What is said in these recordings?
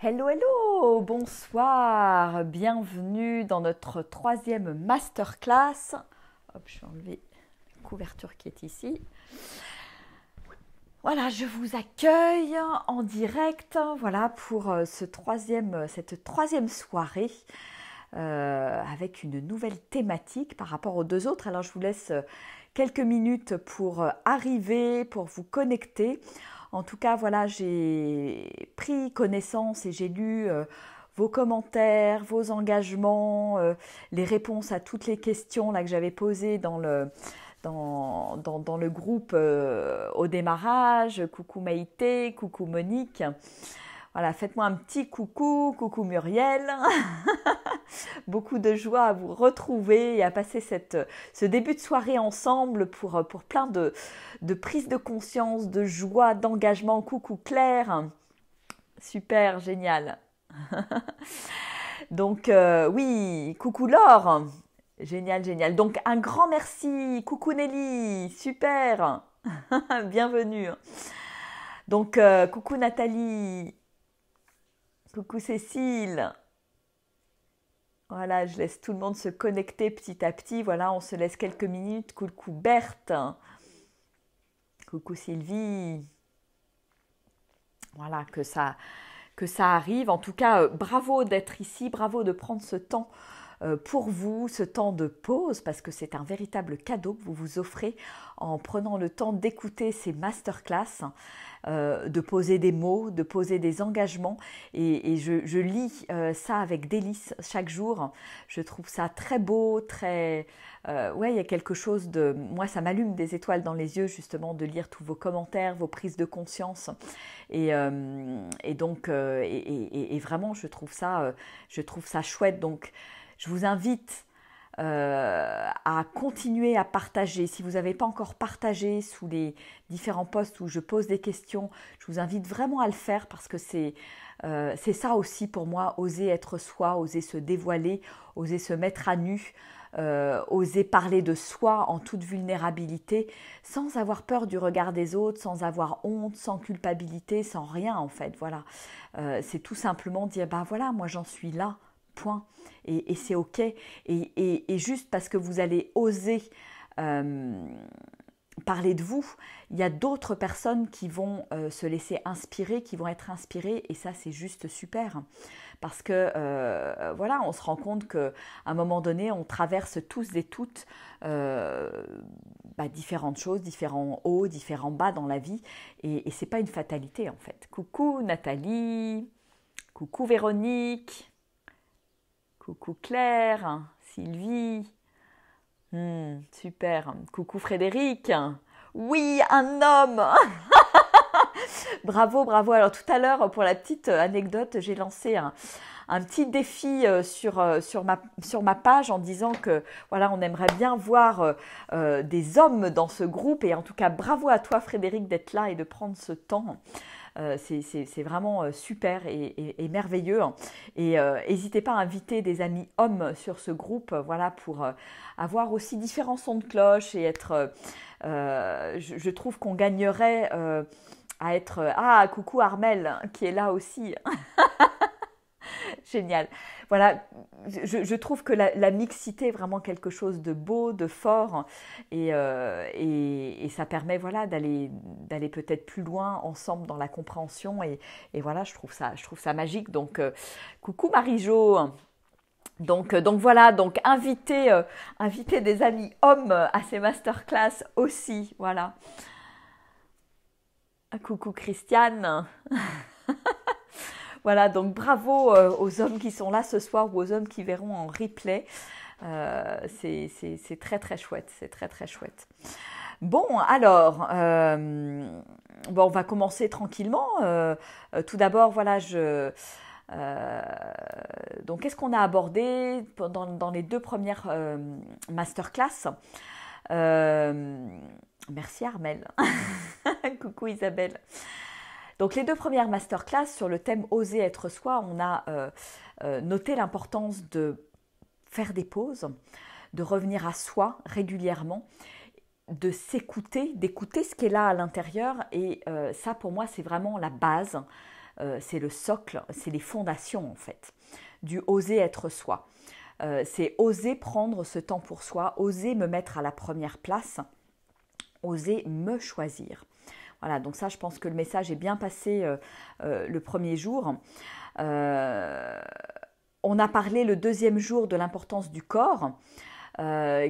Hello, hello, bonsoir, bienvenue dans notre troisième masterclass. Hop, je vais enlever la couverture qui est ici. Voilà, je vous accueille en direct, voilà, pour cette troisième soirée avec une nouvelle thématique par rapport aux deux autres. Alors, je vous laisse quelques minutes pour arriver, pour vous connecter. En tout cas, voilà, j'ai pris connaissance et j'ai lu vos commentaires, vos engagements, les réponses à toutes les questions là, que j'avais posées dans le groupe au démarrage. Coucou Maïté, coucou Monique. Voilà, faites-moi un petit coucou, coucou Muriel. Beaucoup de joie à vous retrouver et à passer ce début de soirée ensemble pour plein de prise de conscience, de joie, d'engagement. Coucou Claire, super, génial. Donc oui, coucou Laure, génial, génial. Donc un grand merci, coucou Nelly, super, bienvenue. Donc coucou Nathalie, coucou Cécile. Voilà, je laisse tout le monde se connecter petit à petit. Voilà, on se laisse quelques minutes. Coucou Berthe. Coucou Sylvie. Voilà, que ça arrive. En tout cas, bravo d'être ici, bravo de prendre ce temps pour vous, ce temps de pause, parce que c'est un véritable cadeau que vous vous offrez en prenant le temps d'écouter ces masterclass, de poser des mots, de poser des engagements. Et je lis ça avec délice chaque jour. Je trouve ça très beau, très... ouais, il y a quelque chose de... Moi, ça m'allume des étoiles dans les yeux, justement, de lire tous vos commentaires, vos prises de conscience. Et donc, vraiment, je trouve ça chouette. Donc, je vous invite à continuer à partager. Si vous n'avez pas encore partagé sous les différents posts où je pose des questions, je vous invite vraiment à le faire parce que c'est ça aussi pour moi, oser être soi, oser se dévoiler, oser se mettre à nu, oser parler de soi en toute vulnérabilité, sans avoir peur du regard des autres, sans avoir honte, sans culpabilité, sans rien en fait. Voilà, c'est tout simplement dire, bah voilà, moi j'en suis là, point. Et c'est ok. Et juste parce que vous allez oser parler de vous, il y a d'autres personnes qui vont se laisser inspirer, qui vont être inspirées, et ça c'est juste super. Parce que voilà, on se rend compte qu'à un moment donné, on traverse tous et toutes différentes choses, différents hauts, différents bas dans la vie, et c'est pas une fatalité en fait. Coucou Nathalie, coucou Véronique. Coucou Claire, Sylvie, super. Coucou Frédéric, oui, un homme. Bravo, bravo. Alors tout à l'heure, pour la petite anecdote, j'ai lancé un petit défi sur ma page en disant que voilà, on aimerait bien voir des hommes dans ce groupe. Et en tout cas, bravo à toi Frédéric d'être là et de prendre ce temps. C'est vraiment super et merveilleux. Et n'hésitez pas à inviter des amis hommes sur ce groupe, voilà, pour avoir aussi différents sons de cloche et être... je trouve qu'on gagnerait à être... Ah, coucou Armel, qui est là aussi. Génial. Voilà, je trouve que la mixité est vraiment quelque chose de beau, de fort, et ça permet voilà, d'aller peut-être plus loin ensemble dans la compréhension, et voilà, je trouve ça magique. Donc, coucou Marie-Jo. Donc voilà, donc inviter des amis hommes à ces masterclass aussi, voilà. Coucou Christiane. Voilà, donc bravo aux hommes qui sont là ce soir ou aux hommes qui verront en replay. C'est très très chouette, c'est très très chouette. Bon, alors, on va commencer tranquillement. Tout d'abord, voilà, donc qu'est-ce qu'on a abordé dans les deux premières masterclass? Merci Armel. Coucou Isabelle. Donc les deux premières masterclass sur le thème Oser être soi, on a noté l'importance de faire des pauses, de revenir à soi régulièrement, de s'écouter, d'écouter ce qui est là à l'intérieur. Et ça pour moi c'est vraiment la base c'est le socle, c'est les fondations en fait, du oser être soi. C'est oser prendre ce temps pour soi, oser me mettre à la première place, oser me choisir. Voilà, donc ça, je pense que le message est bien passé le premier jour. On a parlé le deuxième jour de l'importance du corps,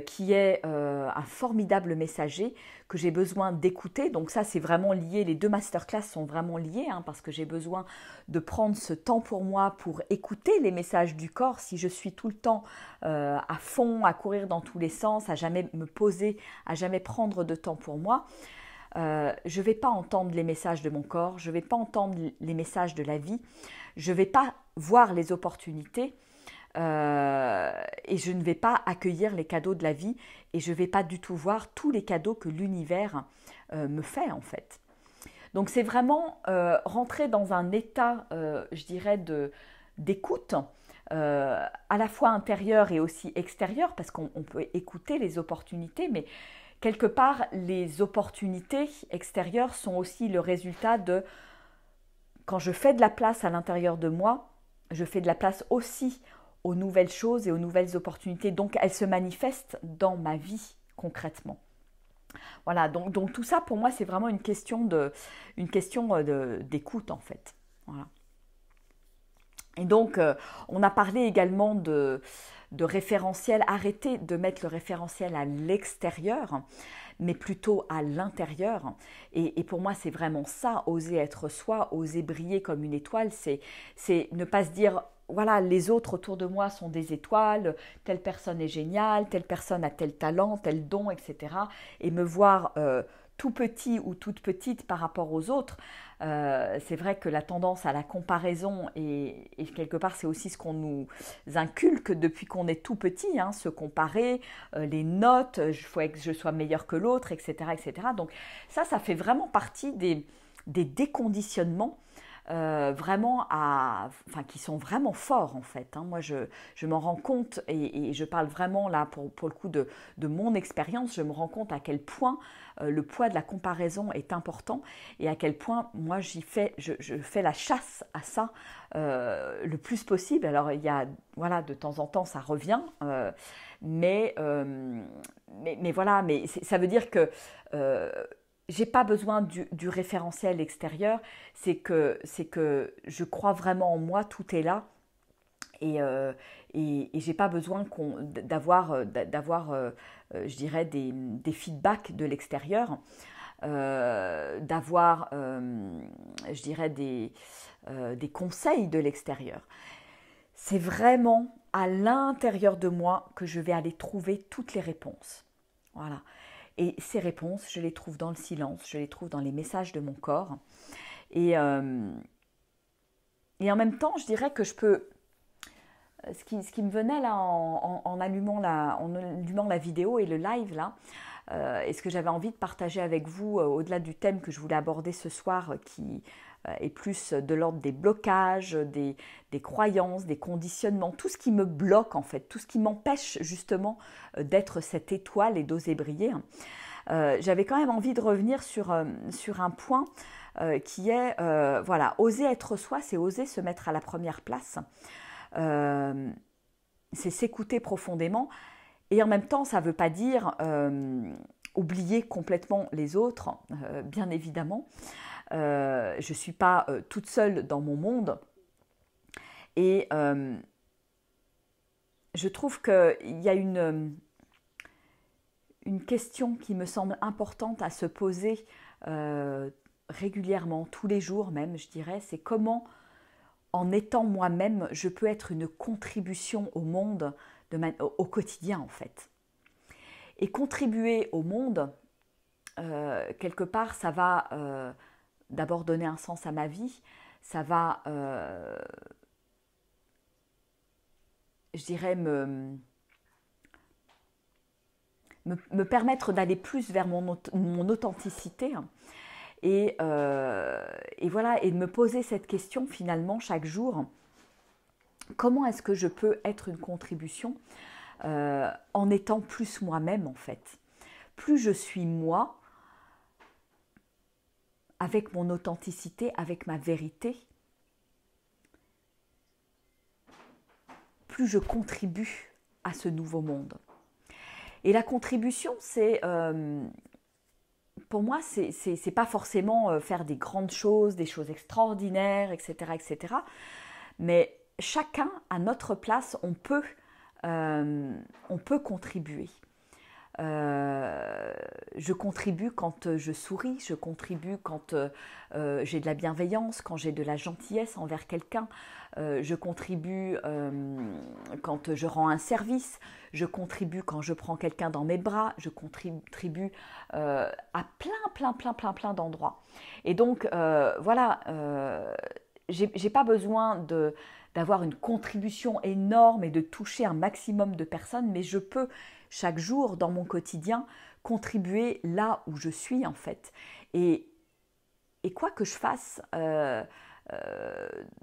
qui est un formidable messager que j'ai besoin d'écouter. Donc ça, c'est vraiment lié, les deux masterclass sont vraiment liés, hein, parce que j'ai besoin de prendre ce temps pour moi pour écouter les messages du corps. Si je suis tout le temps à fond, à courir dans tous les sens, à jamais me poser, à jamais prendre de temps pour moi, je ne vais pas entendre les messages de mon corps, je ne vais pas entendre les messages de la vie, je ne vais pas voir les opportunités et je ne vais pas accueillir les cadeaux de la vie et je ne vais pas du tout voir tous les cadeaux que l'univers me fait en fait. Donc c'est vraiment rentrer dans un état, je dirais, d'écoute, à la fois intérieur et aussi extérieur, parce qu'on peut écouter les opportunités, mais quelque part, les opportunités extérieures sont aussi le résultat de, quand je fais de la place à l'intérieur de moi, je fais de la place aussi aux nouvelles choses et aux nouvelles opportunités. Donc, elles se manifestent dans ma vie concrètement. Voilà, donc tout ça, pour moi, c'est vraiment une question d'écoute, en fait. Voilà. Et donc, on a parlé également de référentiel. Arrêtez de mettre le référentiel à l'extérieur, mais plutôt à l'intérieur. Et pour moi, c'est vraiment ça, oser être soi, oser briller comme une étoile. C'est ne pas se dire, voilà, les autres autour de moi sont des étoiles, telle personne est géniale, telle personne a tel talent, tel don, etc. Et me voir tout petit ou toute petite par rapport aux autres. C'est vrai que la tendance à la comparaison, et quelque part c'est aussi ce qu'on nous inculque depuis qu'on est tout petit, hein, se comparer, les notes, il faut que je sois meilleur que l'autre, etc., etc. Donc ça fait vraiment partie des déconditionnements vraiment qui sont vraiment forts en fait. Hein. Moi, je m'en rends compte et je parle vraiment là pour le coup de mon expérience. Je me rends compte à quel point le poids de la comparaison est important et à quel point moi je fais la chasse à ça le plus possible. Alors il y a de temps en temps ça revient, mais voilà, mais ça veut dire que j'ai pas besoin du référentiel extérieur, c'est que je crois vraiment en moi, tout est là, et j'ai pas besoin d'avoir je dirais des feedbacks de l'extérieur, d'avoir je dirais des conseils de l'extérieur. C'est vraiment à l'intérieur de moi que je vais aller trouver toutes les réponses. Voilà. Et ces réponses, je les trouve dans le silence, je les trouve dans les messages de mon corps. Et en même temps, je dirais que je peux... Ce qui me venait là en allumant la vidéo et le live là, et ce que j'avais envie de partager avec vous, au-delà du thème que je voulais aborder ce soir, qui est plus de l'ordre des blocages, des croyances, des conditionnements, tout ce qui me bloque en fait, tout ce qui m'empêche justement d'être cette étoile et d'oser briller. J'avais quand même envie de revenir sur un point qui est, voilà, oser être soi, c'est oser se mettre à la première place, c'est s'écouter profondément. Et en même temps, ça ne veut pas dire oublier complètement les autres, bien évidemment. Je ne suis pas toute seule dans mon monde. Et je trouve qu'il y a une question qui me semble importante à se poser régulièrement, tous les jours même, je dirais, c'est comment, en étant moi-même, je peux être une contribution au monde au quotidien en fait. Et contribuer au monde, quelque part, ça va d'abord donner un sens à ma vie, ça va, je dirais, me permettre d'aller plus vers mon authenticité. Et voilà, et de me poser cette question finalement chaque jour. Comment est-ce que je peux être une contribution en étant plus moi-même en fait. Plus je suis moi, avec mon authenticité, avec ma vérité, plus je contribue à ce nouveau monde. Et la contribution, c'est, pour moi, c'est pas forcément faire des grandes choses, des choses extraordinaires, etc., etc. Mais chacun, à notre place, on peut contribuer. Je contribue quand je souris, je contribue quand j'ai de la bienveillance, quand j'ai de la gentillesse envers quelqu'un, je contribue quand je rends un service, je contribue quand je prends quelqu'un dans mes bras, je contribue à plein d'endroits. Et donc voilà, j'ai pas besoin d'avoir une contribution énorme et de toucher un maximum de personnes, mais je peux chaque jour dans mon quotidien contribuer là où je suis en fait. Et quoi que je fasse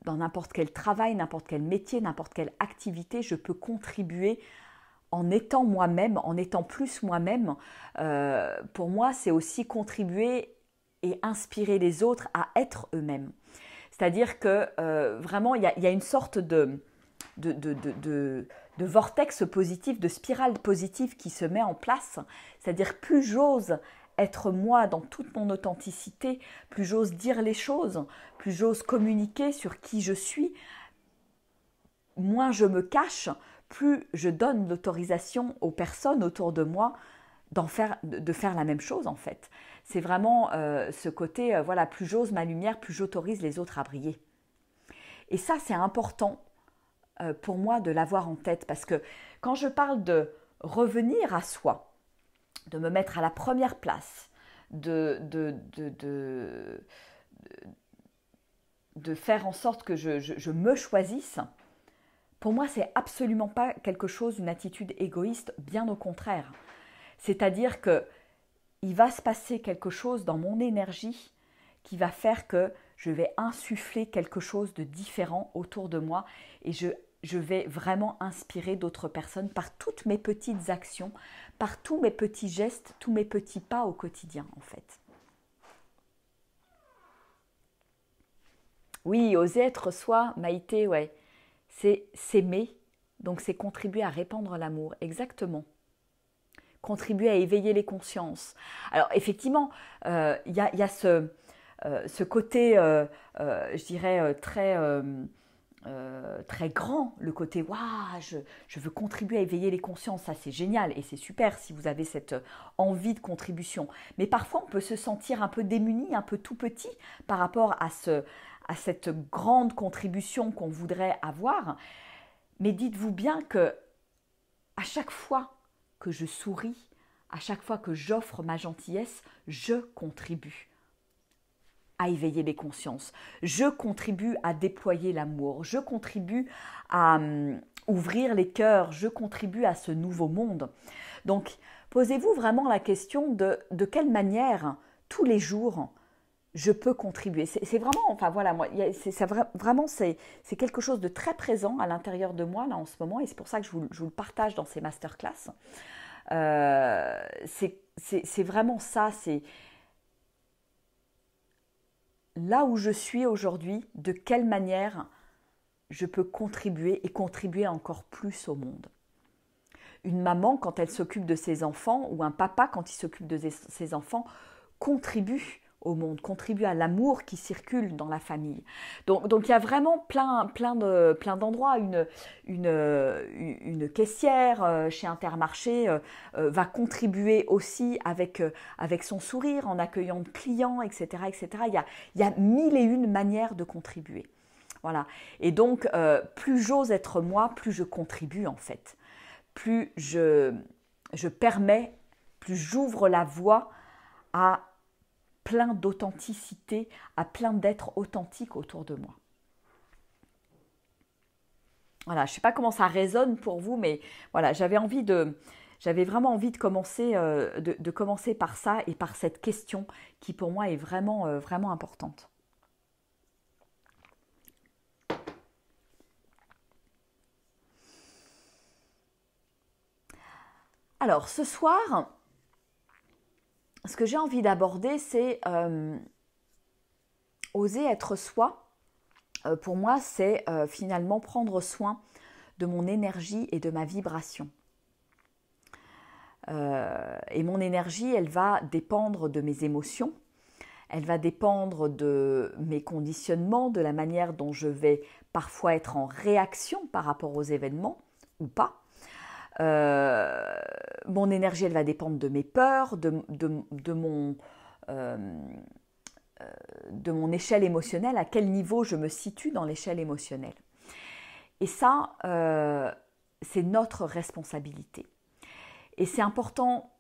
dans n'importe quel travail, n'importe quel métier, n'importe quelle activité, je peux contribuer en étant moi-même, en étant plus moi-même. Pour moi, c'est aussi contribuer et inspirer les autres à être eux-mêmes. C'est-à-dire que vraiment, il y a une sorte de vortex positif, de spirale positive qui se met en place. C'est-à-dire plus j'ose être moi dans toute mon authenticité, plus j'ose dire les choses, plus j'ose communiquer sur qui je suis, moins je me cache, plus je donne l'autorisation aux personnes autour de moi de faire la même chose en fait. C'est vraiment ce côté, voilà, plus j'ose ma lumière, plus j'autorise les autres à briller. Et ça, c'est important pour moi de l'avoir en tête, parce que quand je parle de revenir à soi, de me mettre à la première place, de faire en sorte que je me choisisse, pour moi, c'est absolument pas quelque chose, une attitude égoïste, bien au contraire. C'est-à-dire que il va se passer quelque chose dans mon énergie qui va faire que je vais insuffler quelque chose de différent autour de moi et je vais vraiment inspirer d'autres personnes par toutes mes petites actions, par tous mes petits gestes, tous mes petits pas au quotidien en fait. Oui, oser être soi, Maïté, ouais, c'est s'aimer, donc c'est contribuer à répandre l'amour, exactement. Contribuer à éveiller les consciences. Alors effectivement, il y a ce côté, je dirais, très grand, le côté waouh, je veux contribuer à éveiller les consciences, ça c'est génial et c'est super si vous avez cette envie de contribution. Mais parfois on peut se sentir un peu démuni, un peu tout petit par rapport à cette grande contribution qu'on voudrait avoir. Mais dites-vous bien que à chaque fois que je souris, à chaque fois que j'offre ma gentillesse, je contribue à éveiller les consciences. Je contribue à déployer l'amour. Je contribue à ouvrir les cœurs. Je contribue à ce nouveau monde. Donc, posez-vous vraiment la question de quelle manière, tous les jours, je peux contribuer. C'est vraiment, enfin voilà, moi, vraiment c'est quelque chose de très présent à l'intérieur de moi là en ce moment, et c'est pour ça que je vous le partage dans ces masterclass. C'est vraiment ça, c'est là où je suis aujourd'hui, de quelle manière je peux contribuer et contribuer encore plus au monde. Une maman, quand elle s'occupe de ses enfants, ou un papa, quand il s'occupe de ses enfants, contribue au monde, contribue à l'amour qui circule dans la famille. Donc il y a vraiment plein d'endroits. Une caissière chez Intermarché va contribuer aussi avec son sourire, en accueillant de clients, etc. etc. Il y a mille et une manières de contribuer. Voilà. Et donc, plus j'ose être moi, plus je contribue en fait. Plus je permets, plus j'ouvre la voie à plein d'authenticité, à plein d'êtres authentiques autour de moi. Voilà, je ne sais pas comment ça résonne pour vous, mais voilà, j'avais vraiment envie de commencer, de commencer par ça et par cette question qui pour moi est vraiment, vraiment importante. Alors, ce soir, ce que j'ai envie d'aborder, c'est oser être soi. Pour moi, c'est finalement prendre soin de mon énergie et de ma vibration. Et mon énergie, elle va dépendre de mes émotions, elle va dépendre de mes conditionnements, de la manière dont je vais parfois être en réaction par rapport aux événements ou pas. Mon énergie, elle va dépendre de mes peurs, de mon échelle émotionnelle, à quel niveau je me situe dans l'échelle émotionnelle. Et ça, c'est notre responsabilité. Et c'est important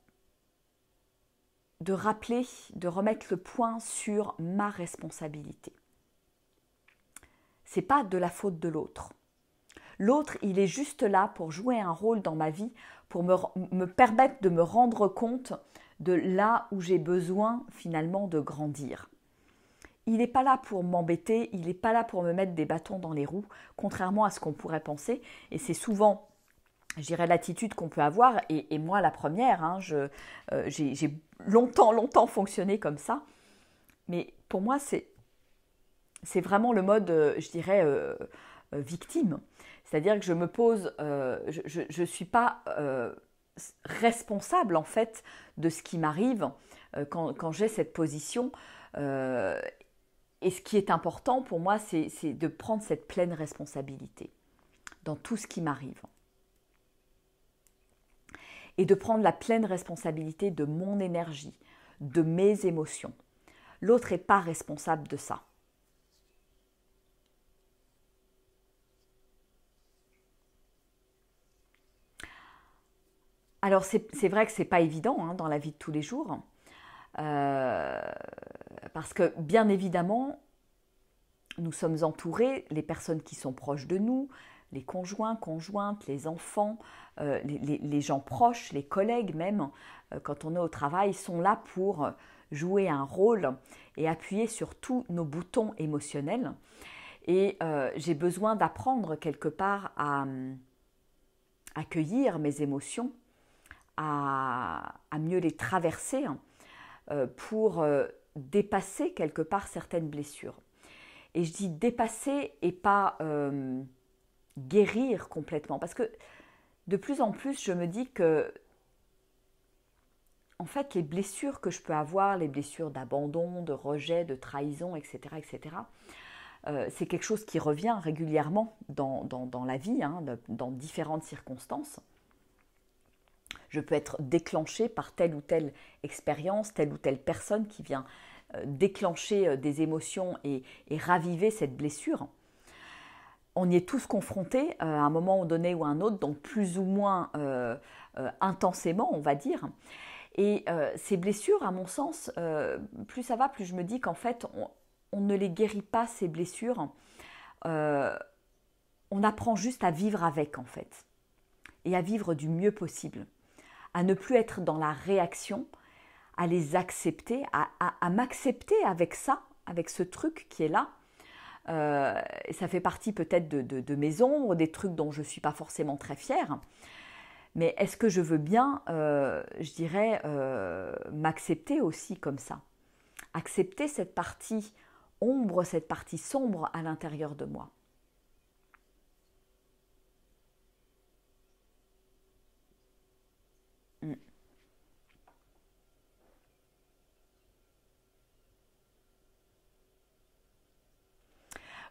de rappeler, de remettre le point sur ma responsabilité. Ce n'est pas de la faute de l'autre. L'autre, il est juste là pour jouer un rôle dans ma vie, pour me permettre de me rendre compte de là où j'ai besoin finalement de grandir. Il n'est pas là pour m'embêter, il n'est pas là pour me mettre des bâtons dans les roues, contrairement à ce qu'on pourrait penser. Et c'est souvent, je dirais, l'attitude qu'on peut avoir. Et moi, la première, hein, j'ai longtemps fonctionné comme ça. Mais pour moi, c'est vraiment le mode, je dirais, victime. C'est-à-dire que je me pose, je ne suis pas responsable en fait de ce qui m'arrive quand j'ai cette position. Et ce qui est important pour moi, c'est de prendre cette pleine responsabilité dans tout ce qui m'arrive. Et de prendre la pleine responsabilité de mon énergie, de mes émotions. L'autre n'est pas responsable de ça. Alors c'est vrai que ce n'est pas évident hein, dans la vie de tous les jours. Parce que bien évidemment, nous sommes entourés, les personnes qui sont proches de nous, les conjoints, conjointes, les enfants, les gens proches, les collègues même, quand on est au travail, sont là pour jouer un rôle et appuyer sur tous nos boutons émotionnels. Et j'ai besoin d'apprendre quelque part à accueillir mes émotions, à mieux les traverser pour dépasser quelque part certaines blessures. Et je dis dépasser et pas guérir complètement. Parce que de plus en plus, je me dis que en fait, les blessures que je peux avoir, les blessures d'abandon, de rejet, de trahison, etc., c'est quelque chose qui revient régulièrement dans la vie, hein, dans différentes circonstances. Je peux être déclenchée par telle ou telle expérience, telle ou telle personne qui vient déclencher des émotions et raviver cette blessure. On y est tous confrontés à un moment donné ou à un autre, donc plus ou moins intensément, on va dire. Et ces blessures, à mon sens, plus ça va, plus je me dis qu'en fait, on ne les guérit pas, ces blessures. On apprend juste à vivre avec, en fait. Et à vivre du mieux possible. À ne plus être dans la réaction, à les accepter, à m'accepter avec ça, avec ce truc qui est là. Et ça fait partie peut-être de mes ombres, des trucs dont je ne suis pas forcément très fière. Mais est-ce que je veux bien, je dirais, m'accepter aussi comme ça? Accepter cette partie ombre, cette partie sombre à l'intérieur de moi.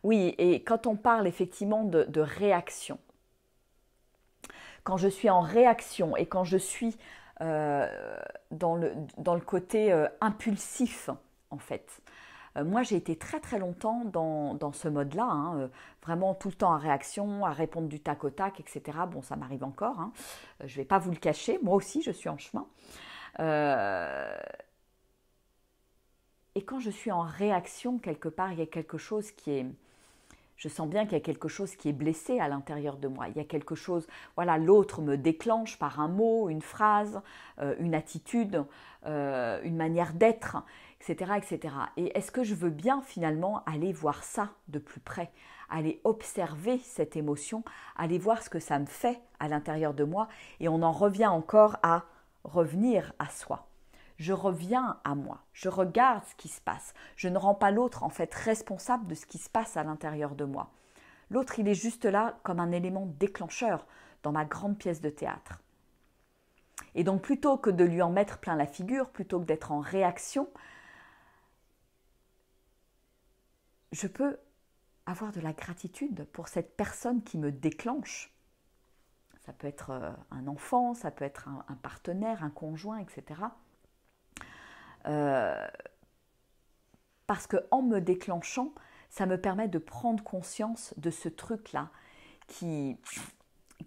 Oui, et quand on parle effectivement de réaction, quand je suis en réaction et quand je suis dans le côté impulsif, en fait. Moi, j'ai été très très longtemps dans ce mode-là, hein, vraiment tout le temps en réaction, à répondre du tac au tac, etc. Bon, ça m'arrive encore, hein. Je ne vais pas vous le cacher, moi aussi je suis en chemin. Et quand je suis en réaction, quelque part, il y a quelque chose qui est... Je sens bien qu'il y a quelque chose qui est blessé à l'intérieur de moi. Il y a quelque chose, voilà, l'autre me déclenche par un mot, une phrase, une attitude, une manière d'être, etc., etc. Et est-ce que je veux bien finalement aller voir ça de plus près, aller observer cette émotion, aller voir ce que ça me fait à l'intérieur de moi, et on en revient encore à revenir à soi. Je reviens à moi, je regarde ce qui se passe. Je ne rends pas l'autre en fait responsable de ce qui se passe à l'intérieur de moi. L'autre, il est juste là comme un élément déclencheur dans ma grande pièce de théâtre. Et donc, plutôt que de lui en mettre plein la figure, plutôt que d'être en réaction, je peux avoir de la gratitude pour cette personne qui me déclenche. Ça peut être un enfant, ça peut être un partenaire, un conjoint, etc. Parce qu'en me déclenchant, ça me permet de prendre conscience de ce truc-là qui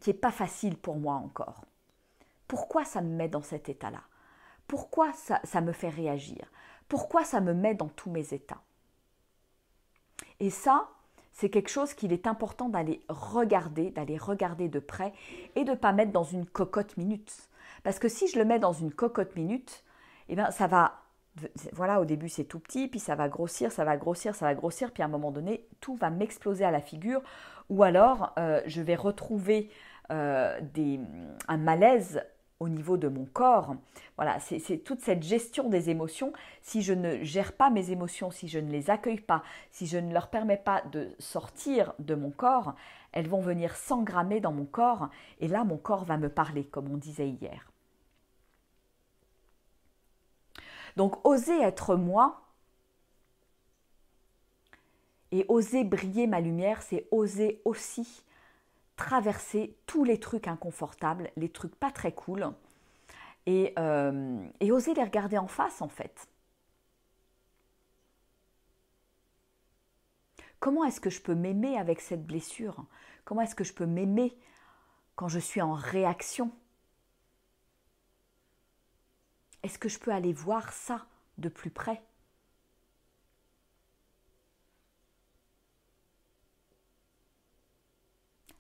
n'est pas facile pour moi encore. Pourquoi ça me met dans cet état-là? Pourquoi ça me fait réagir? Pourquoi ça me met dans tous mes états? Et ça, c'est quelque chose qu'il est important d'aller regarder de près et de ne pas mettre dans une cocotte minute. Parce que si je le mets dans une cocotte minute, eh bien ça va, voilà, au début c'est tout petit, puis ça va grossir, ça va grossir, ça va grossir, puis à un moment donné, tout va m'exploser à la figure, ou alors je vais retrouver un malaise au niveau de mon corps. Voilà, c'est toute cette gestion des émotions. Si je ne gère pas mes émotions, si je ne les accueille pas, si je ne leur permets pas de sortir de mon corps, elles vont venir s'engrammer dans mon corps et là, mon corps va me parler, comme on disait hier. Donc, oser être moi et oser briller ma lumière, c'est oser aussi traverser tous les trucs inconfortables, les trucs pas très cool, et oser les regarder en face en fait. Comment est-ce que je peux m'aimer avec cette blessure? Comment est-ce que je peux m'aimer quand je suis en réaction? Est-ce que je peux aller voir ça de plus près?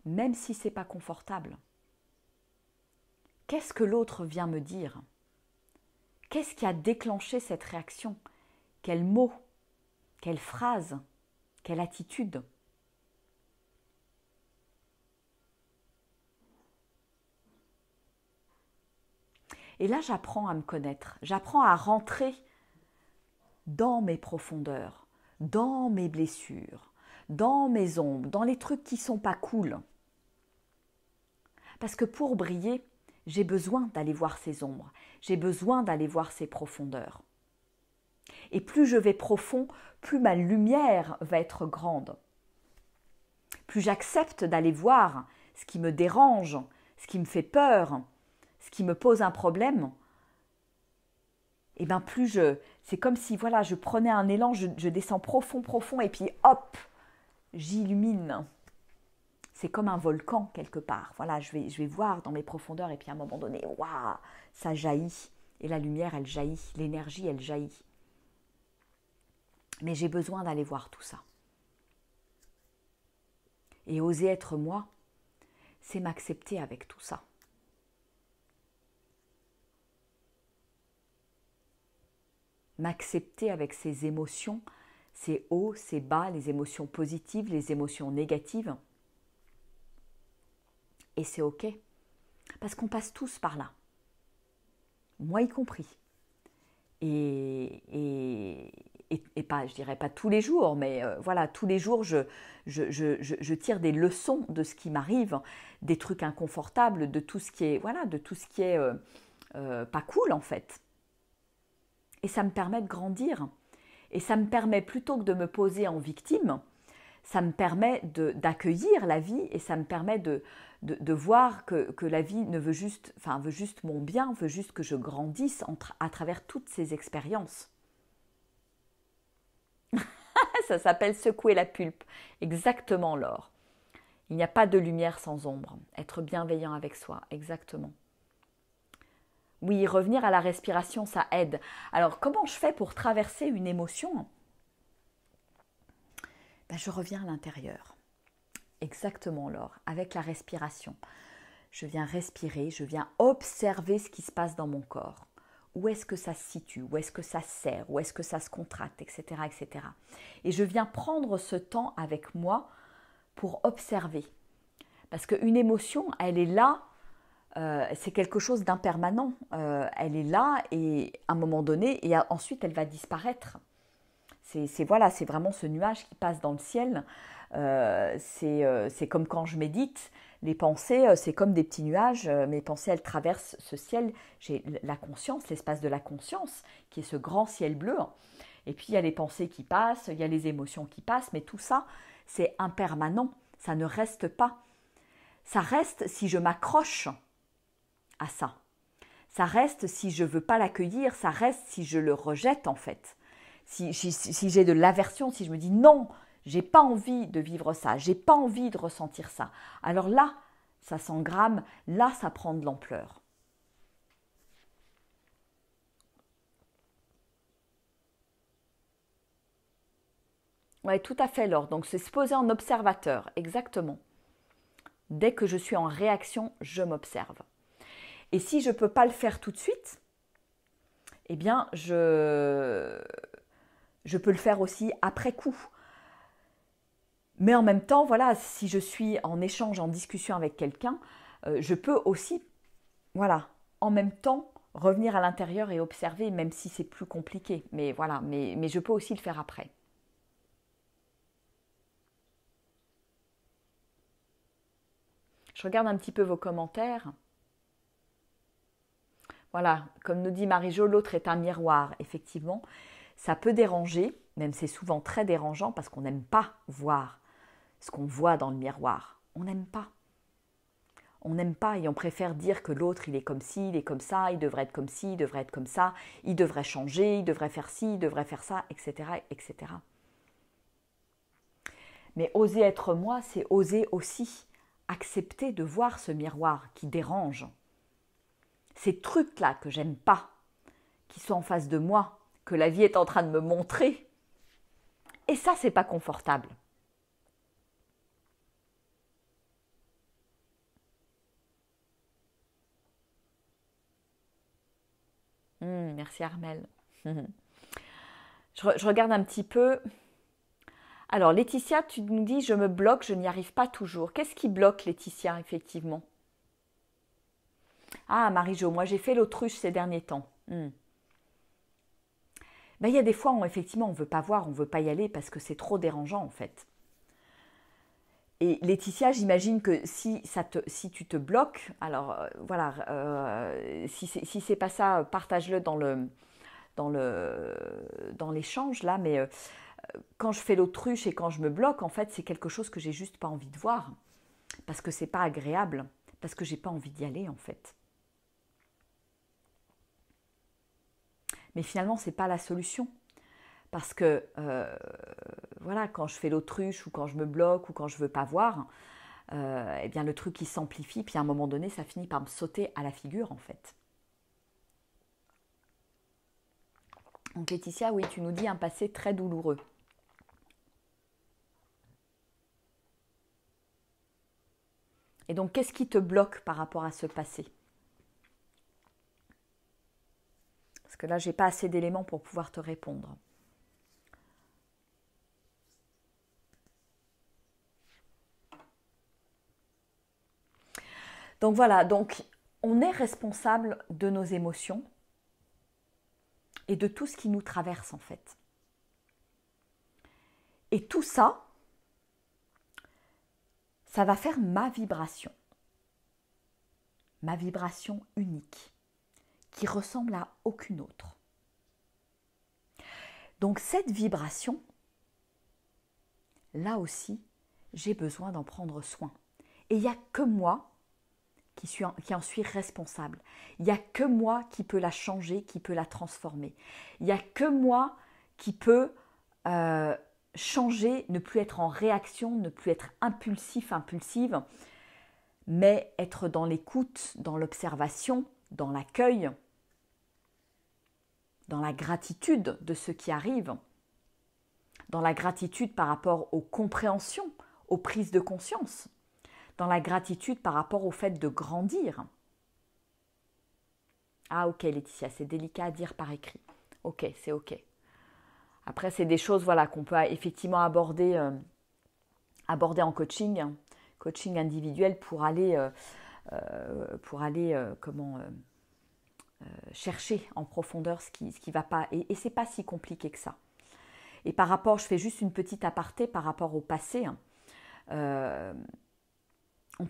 Même si ce n'est pas confortable. Qu'est-ce que l'autre vient me dire? Qu'est-ce qui a déclenché cette réaction? Quel mot? Quelle phrase? Quelle attitude? Et là, j'apprends à me connaître. J'apprends à rentrer dans mes profondeurs, dans mes blessures, dans mes ombres, dans les trucs qui ne sont pas cool. Parce que pour briller, j'ai besoin d'aller voir ces ombres, j'ai besoin d'aller voir ces profondeurs. Et plus je vais profond, plus ma lumière va être grande. Plus j'accepte d'aller voir ce qui me dérange, ce qui me fait peur, ce qui me pose un problème, et bien plus c'est comme si voilà, je prenais un élan, je descends profond, profond, et puis hop, j'illumine. C'est comme un volcan quelque part. Voilà, je vais voir dans mes profondeurs et puis à un moment donné, waouh, ça jaillit. Et la lumière, elle jaillit. L'énergie, elle jaillit. Mais j'ai besoin d'aller voir tout ça. Et oser être moi, c'est m'accepter avec tout ça. M'accepter avec ses émotions, ses hauts, ses bas, les émotions positives, les émotions négatives. Et c'est ok, parce qu'on passe tous par là, moi y compris. Et pas, je dirais pas tous les jours, mais voilà, tous les jours, je tire des leçons de ce qui m'arrive, des trucs inconfortables, de tout ce qui est, voilà, de tout ce qui est pas cool en fait. Et ça me permet de grandir. Et ça me permet, plutôt que de me poser en victime, ça me permet d'accueillir la vie et ça me permet de voir que la vie veut juste mon bien, veut juste que je grandisse à travers toutes ces expériences. Ça s'appelle secouer la pulpe. Exactement, Laure. Il n'y a pas de lumière sans ombre. Être bienveillant avec soi, exactement. Oui, revenir à la respiration, ça aide. Alors, comment je fais pour traverser une émotion? Je reviens à l'intérieur. Exactement, Laure, avec la respiration. Je viens respirer, je viens observer ce qui se passe dans mon corps. Où est-ce que ça se situe? Où est-ce que ça serre? Où est-ce que ça se contracte? Etc., etc. Et je viens prendre ce temps avec moi pour observer. Parce qu'une émotion, elle est là, c'est quelque chose d'impermanent. Elle est là et à un moment donné, et ensuite elle va disparaître. C'est vraiment ce nuage qui passe dans le ciel. C'est comme quand je médite. Les pensées, c'est comme des petits nuages. Mes pensées, elles traversent ce ciel. J'ai la conscience, l'espace de la conscience, qui est ce grand ciel bleu. Et puis, il y a les pensées qui passent, il y a les émotions qui passent, mais tout ça, c'est impermanent. Ça ne reste pas. Ça reste si je m'accroche à ça. Ça reste si je ne veux pas l'accueillir. Ça reste si je le rejette, en fait. Si j'ai de l'aversion, si je me dis non, j'ai pas envie de vivre ça, j'ai pas envie de ressentir ça. Alors là, ça s'engramme, là, ça prend de l'ampleur. Oui, tout à fait, Laure. Donc, c'est se poser en observateur, exactement. Dès que je suis en réaction, je m'observe. Et si je ne peux pas le faire tout de suite, eh bien, je peux le faire aussi après coup. Mais en même temps, voilà, si je suis en échange, en discussion avec quelqu'un, je peux aussi, voilà, en même temps, revenir à l'intérieur et observer, même si c'est plus compliqué. Mais voilà, mais je peux aussi le faire après. Je regarde un petit peu vos commentaires. Voilà, comme nous dit Marie-Jo, l'autre est un miroir. Effectivement, ça peut déranger, même c'est souvent très dérangeant parce qu'on n'aime pas voir ce qu'on voit dans le miroir. On n'aime pas. On n'aime pas et on préfère dire que l'autre, il est comme ci, il est comme ça, il devrait être comme ci, il devrait être comme ça, il devrait changer, il devrait faire ci, il devrait faire ça, etc., etc. Mais oser être moi, c'est oser aussi accepter de voir ce miroir qui dérange. Ces trucs-là que j'aime pas, qui sont en face de moi, que la vie est en train de me montrer. Et ça, c'est pas confortable. Merci Armel. Je regarde un petit peu. Alors Laetitia, tu nous dis je me bloque, je n'y arrive pas toujours. Qu'est-ce qui bloque Laetitia, effectivement? Ah Marie-Jo, moi j'ai fait l'autruche ces derniers temps. Ben, il y a des fois où effectivement on ne veut pas voir, on ne veut pas y aller parce que c'est trop dérangeant en fait. Et Laetitia, j'imagine que si tu te bloques, alors voilà, si c'est pas ça, partage-le dans l'échange là, mais quand je fais l'autruche et quand je me bloque, en fait, c'est quelque chose que j'ai juste pas envie de voir parce que c'est pas agréable, parce que j'ai pas envie d'y aller en fait. Mais finalement, c'est pas la solution. Parce que, voilà, quand je fais l'autruche ou quand je me bloque ou quand je ne veux pas voir, eh bien le truc il s'amplifie, puis à un moment donné, ça finit par me sauter à la figure en fait. Donc Laetitia, oui, tu nous dis un passé très douloureux. Et donc, qu'est-ce qui te bloque par rapport à ce passé? Parce que là, je n'ai pas assez d'éléments pour pouvoir te répondre. Donc voilà, donc on est responsable de nos émotions et de tout ce qui nous traverse en fait. Et tout ça, ça va faire ma vibration unique, qui ressemble à aucune autre. Donc cette vibration, là aussi, j'ai besoin d'en prendre soin. Et il n'y a que moi qui en suis responsable. Il n'y a que moi qui peut la changer, qui peut la transformer. Il n'y a que moi qui peut changer, ne plus être en réaction, ne plus être impulsive, mais être dans l'écoute, dans l'observation, dans l'accueil, dans la gratitude de ce qui arrive, dans la gratitude par rapport aux compréhensions, aux prises de conscience, dans la gratitude par rapport au fait de grandir. Ah ok Laetitia, c'est délicat à dire par écrit. Ok, c'est ok. Après, c'est des choses voilà, qu'on peut effectivement aborder en coaching individuel pour aller chercher en profondeur ce qui va pas. Et c'est pas si compliqué que ça. Et par rapport, je fais juste une petite aparté par rapport au passé. on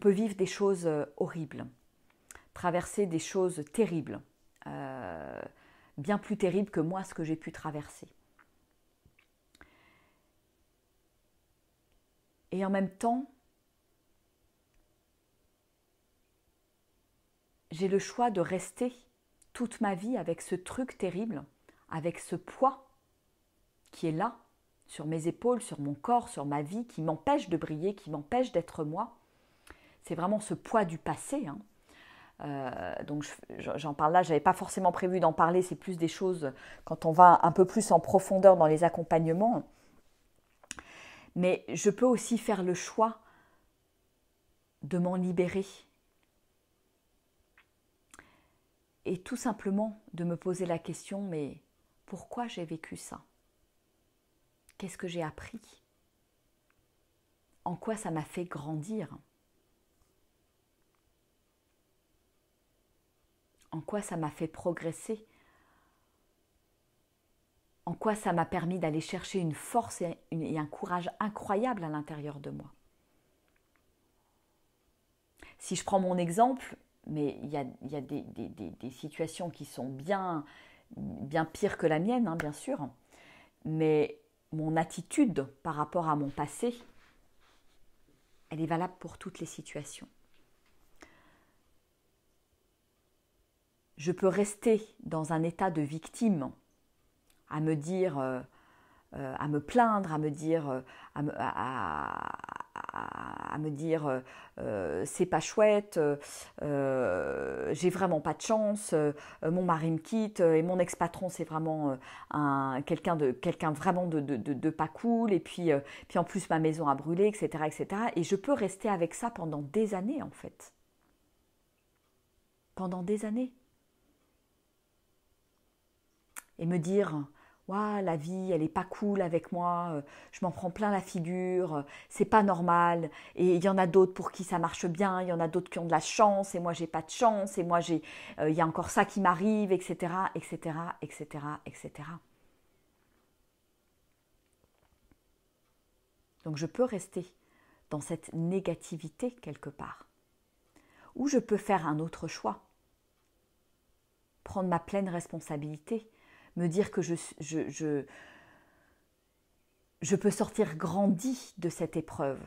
peut vivre des choses horribles, traverser des choses terribles, bien plus terribles que moi ce que j'ai pu traverser. Et en même temps, j'ai le choix de rester toute ma vie avec ce truc terrible, avec ce poids qui est là, sur mes épaules, sur mon corps, sur ma vie, qui m'empêche de briller, qui m'empêche d'être moi. C'est vraiment ce poids du passé. Donc j'en parle là, je n'avais pas forcément prévu d'en parler, c'est plus des choses quand on va un peu plus en profondeur dans les accompagnements. Mais je peux aussi faire le choix de m'en libérer. Et tout simplement de me poser la question, mais pourquoi j'ai vécu ça? Qu'est-ce que j'ai appris? En quoi ça m'a fait grandir? En quoi ça m'a fait progresser? En quoi ça m'a permis d'aller chercher une force et un courage incroyable à l'intérieur de moi? Si je prends mon exemple, mais il y a des situations qui sont bien pires que la mienne, bien sûr, mais mon attitude par rapport à mon passé, elle est valable pour toutes les situations. Je peux rester dans un état de victime, à me dire, à me plaindre, à me dire, c'est pas chouette, j'ai vraiment pas de chance, mon mari me quitte et mon ex-patron c'est vraiment quelqu'un vraiment de pas cool, et puis en plus ma maison a brûlé, etc., etc. Et je peux rester avec ça pendant des années en fait. Pendant des années. Et me dire, ouah, la vie, elle est pas cool avec moi, je m'en prends plein la figure, c'est pas normal, et il y en a d'autres pour qui ça marche bien, il y en a d'autres qui ont de la chance, et moi j'ai pas de chance, et moi il y a encore ça qui m'arrive, etc., etc., etc., etc. Donc je peux rester dans cette négativité quelque part, ou je peux faire un autre choix, prendre ma pleine responsabilité, me dire que je peux sortir grandi de cette épreuve.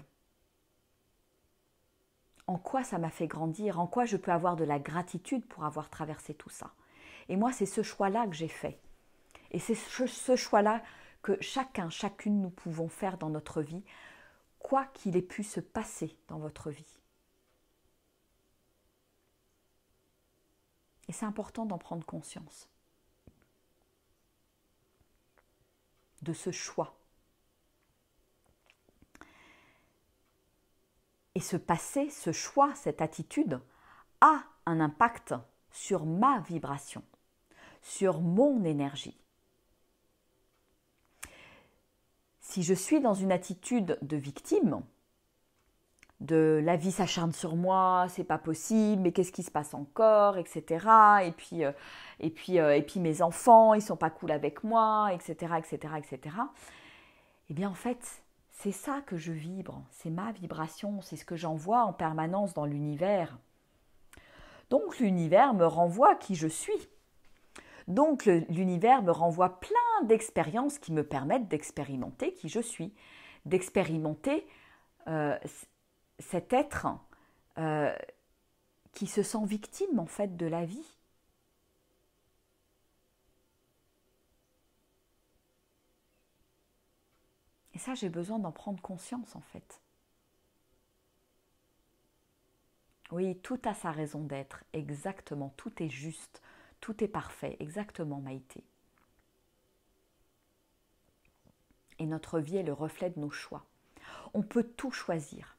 En quoi ça m'a fait grandir? En quoi je peux avoir de la gratitude pour avoir traversé tout ça? Et moi, c'est ce choix-là que j'ai fait. Et c'est ce choix-là que chacune, nous pouvons faire dans notre vie, quoi qu'il ait pu se passer dans votre vie. Et c'est important d'en prendre conscience. De ce choix. Et ce passé, ce choix, cette attitude a un impact sur ma vibration, sur mon énergie. Si je suis dans une attitude de victime, de la vie s'acharne sur moi, c'est pas possible, mais qu'est-ce qui se passe encore, etc. Et puis mes enfants, ils sont pas cool avec moi, etc., etc., etc. Eh bien en fait, c'est ça que je vibre, c'est ma vibration, c'est ce que j'envoie en permanence dans l'univers. Donc l'univers me renvoie qui je suis. Donc l'univers me renvoie plein d'expériences qui me permettent d'expérimenter qui je suis, d'expérimenter cet être qui se sent victime en fait de la vie. Et ça, j'ai besoin d'en prendre conscience en fait. Oui, tout a sa raison d'être, exactement, tout est juste, tout est parfait, exactement Maïté. Et notre vie est le reflet de nos choix. On peut tout choisir.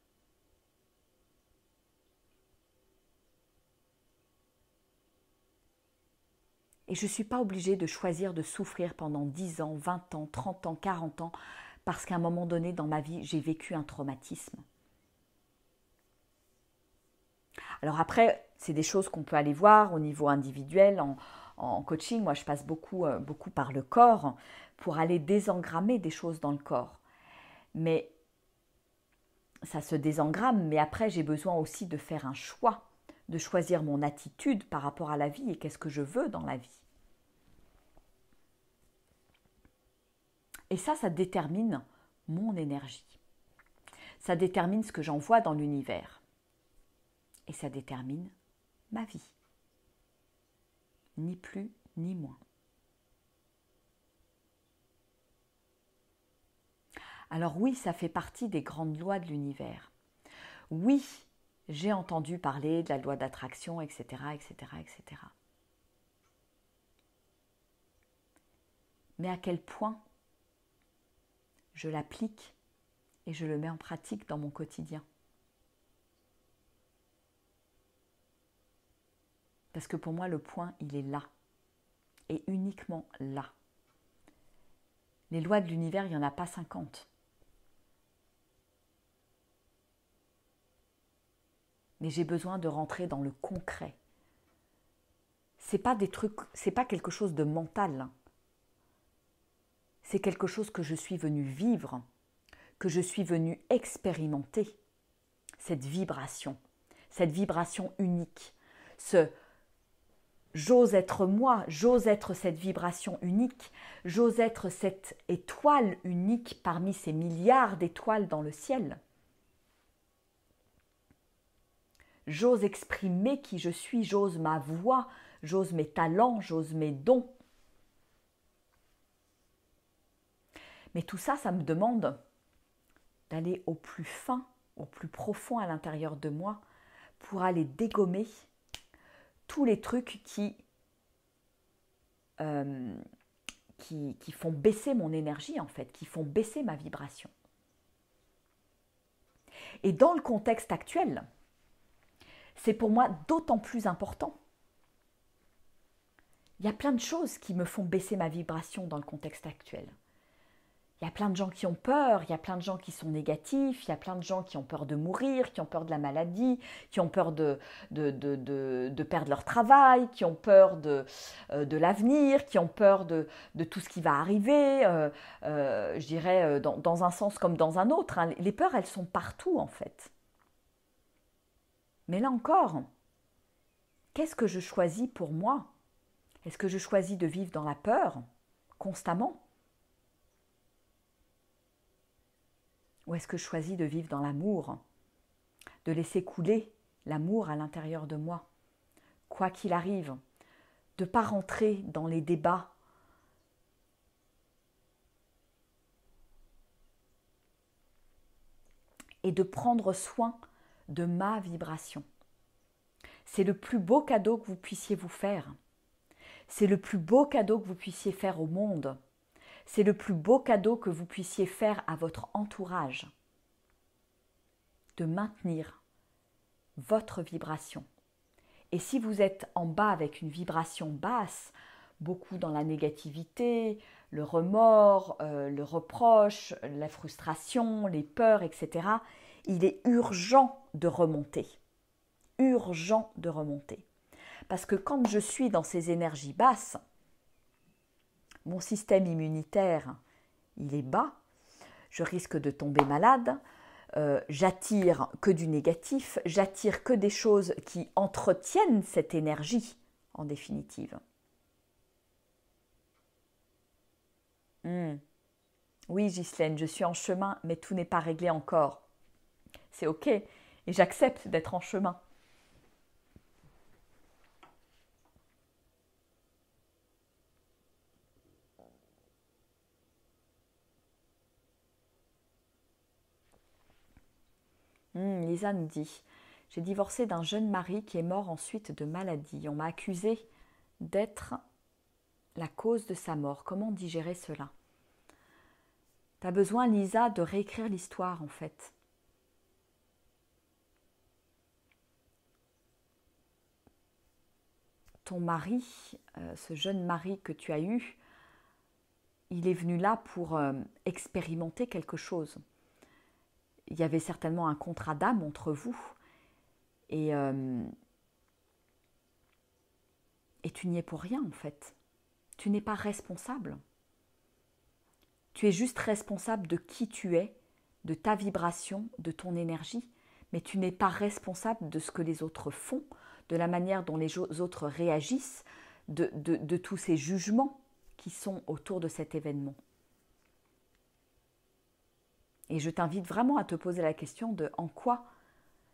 Et je ne suis pas obligée de choisir de souffrir pendant 10 ans, 20 ans, 30 ans, 40 ans, parce qu'à un moment donné dans ma vie, j'ai vécu un traumatisme. Alors après, c'est des choses qu'on peut aller voir au niveau individuel, en coaching. Moi, je passe beaucoup par le corps pour aller désengrammer des choses dans le corps. Mais ça se désengramme, mais après j'ai besoin aussi de faire un choix, de choisir mon attitude par rapport à la vie et qu'est-ce que je veux dans la vie. Et ça détermine mon énergie. Ça détermine ce que j'envoie dans l'univers. Et ça détermine ma vie. Ni plus ni moins. Alors oui, ça fait partie des grandes lois de l'univers. Oui, j'ai entendu parler de la loi d'attraction, etc., etc., etc. Mais à quel point je l'applique et je le mets en pratique dans mon quotidien? Parce que pour moi, le point, il est là. Et uniquement là. Les lois de l'univers, il n'y en a pas 50. Mais j'ai besoin de rentrer dans le concret. C'est pas des trucs, c'est pas quelque chose de mental. C'est quelque chose que je suis venue vivre, que je suis venue expérimenter. Cette vibration unique. J'ose être moi, j'ose être cette vibration unique, j'ose être cette étoile unique parmi ces milliards d'étoiles dans le ciel. J'ose exprimer qui je suis, j'ose ma voix, j'ose mes talents, j'ose mes dons. Mais tout ça, ça me demande d'aller au plus fin, au plus profond à l'intérieur de moi pour aller dégommer tous les trucs qui font baisser mon énergie en fait, qui font baisser ma vibration. Et dans le contexte actuel, c'est pour moi d'autant plus important. Il y a plein de choses qui me font baisser ma vibration dans le contexte actuel. Il y a plein de gens qui ont peur, il y a plein de gens qui sont négatifs, il y a plein de gens qui ont peur de mourir, qui ont peur de la maladie, qui ont peur de perdre leur travail, qui ont peur de l'avenir, qui ont peur de tout ce qui va arriver, je dirais dans un sens comme dans un autre. Hein. Les peurs, elles sont partout en fait. Mais là encore, qu'est-ce que je choisis pour moi? Est-ce que je choisis de vivre dans la peur constamment? Ou est-ce que je choisis de vivre dans l'amour, de laisser couler l'amour à l'intérieur de moi, quoi qu'il arrive, de ne pas rentrer dans les débats et de prendre soin de ma vibration. C'est le plus beau cadeau que vous puissiez vous faire. C'est le plus beau cadeau que vous puissiez faire au monde. C'est le plus beau cadeau que vous puissiez faire à votre entourage. De maintenir votre vibration. Et si vous êtes en bas avec une vibration basse, beaucoup dans la négativité, le remords, le reproche, la frustration, les peurs, etc., il est urgent de remonter. Urgent de remonter. Parce que quand je suis dans ces énergies basses, mon système immunitaire, il est bas, je risque de tomber malade, j'attire que du négatif, j'attire que des choses qui entretiennent cette énergie, en définitive. Oui, Ghislaine, je suis en chemin, mais tout n'est pas réglé encore. C'est ok, et j'accepte d'être en chemin. Lisa nous dit « J'ai divorcé d'un jeune mari qui est mort ensuite de maladie. On m'a accusé d'être la cause de sa mort. Comment digérer cela ?» Tu as besoin, Lisa, de réécrire l'histoire en fait. Ton mari, ce jeune mari que tu as eu, il est venu là pour expérimenter quelque chose. Il y avait certainement un contrat d'âme entre vous et tu n'y es pour rien en fait. Tu n'es pas responsable. Tu es juste responsable de qui tu es, de ta vibration, de ton énergie, mais tu n'es pas responsable de ce que les autres font, de la manière dont les autres réagissent, de tous ces jugements qui sont autour de cet événement. Et je t'invite vraiment à te poser la question de en quoi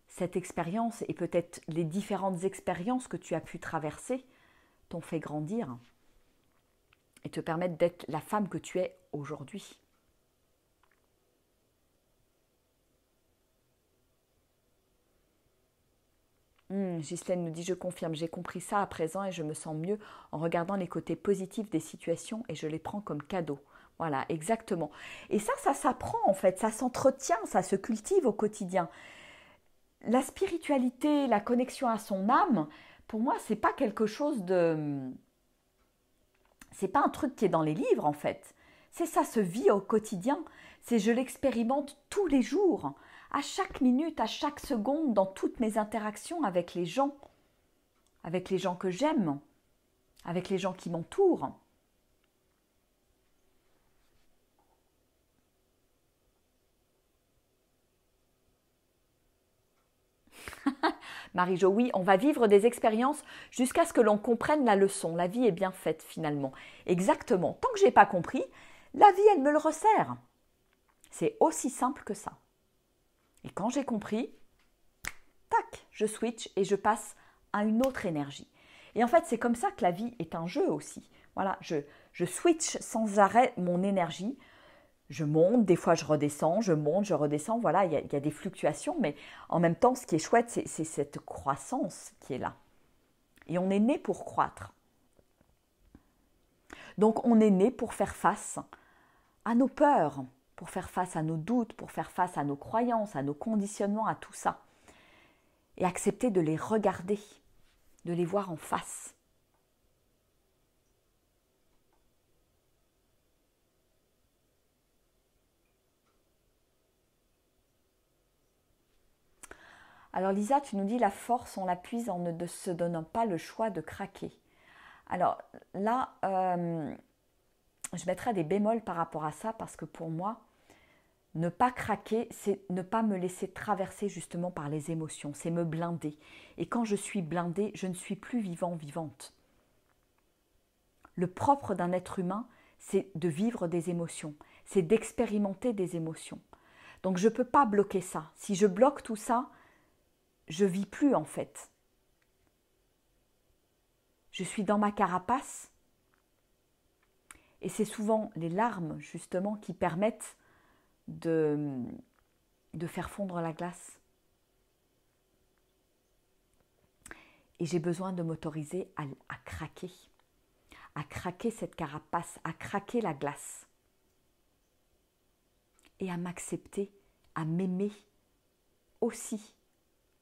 cette expérience et peut-être les différentes expériences que tu as pu traverser t'ont fait grandir et te permettre d'être la femme que tu es aujourd'hui. Ghislaine nous dit, je confirme, j'ai compris ça à présent et je me sens mieux en regardant les côtés positifs des situations et je les prends comme cadeaux. Voilà, exactement. Et ça s'apprend en fait, ça s'entretient, ça se cultive au quotidien. La spiritualité, la connexion à son âme, pour moi, c'est pas quelque chose de... C'est pas un truc qui est dans les livres en fait. C'est ça se vit au quotidien. C'est je l'expérimente tous les jours, à chaque minute, à chaque seconde, dans toutes mes interactions avec les gens que j'aime, avec les gens qui m'entourent. Marie-Jo, oui, on va vivre des expériences jusqu'à ce que l'on comprenne la leçon. La vie est bien faite finalement. Exactement. Tant que je n'ai pas compris, la vie, elle me le resserre. C'est aussi simple que ça. Et quand j'ai compris, tac, je switch et je passe à une autre énergie. Et en fait, c'est comme ça que la vie est un jeu aussi. Voilà, je switch sans arrêt mon énergie. Je monte, des fois je redescends, je monte, je redescends. Voilà, il y a des fluctuations, mais en même temps, ce qui est chouette, c'est cette croissance qui est là. Et on est né pour croître. Donc on est né pour faire face à nos peurs, pour faire face à nos doutes, pour faire face à nos croyances, à nos conditionnements, à tout ça. Et accepter de les regarder, de les voir en face. Alors Lisa, tu nous dis la force, on la puise en ne se donnant pas le choix de craquer. Alors là, je mettrai des bémols par rapport à ça parce que pour moi, ne pas craquer, c'est ne pas me laisser traverser justement par les émotions, c'est me blinder. Et quand je suis blindée, je ne suis plus vivant, vivante. Le propre d'un être humain, c'est de vivre des émotions, c'est d'expérimenter des émotions. Donc je ne peux pas bloquer ça. Si je bloque tout ça, je vis plus en fait. Je suis dans ma carapace et c'est souvent les larmes justement qui permettent de faire fondre la glace. Et j'ai besoin de m'autoriser à craquer cette carapace, à craquer la glace et à m'accepter, à m'aimer aussi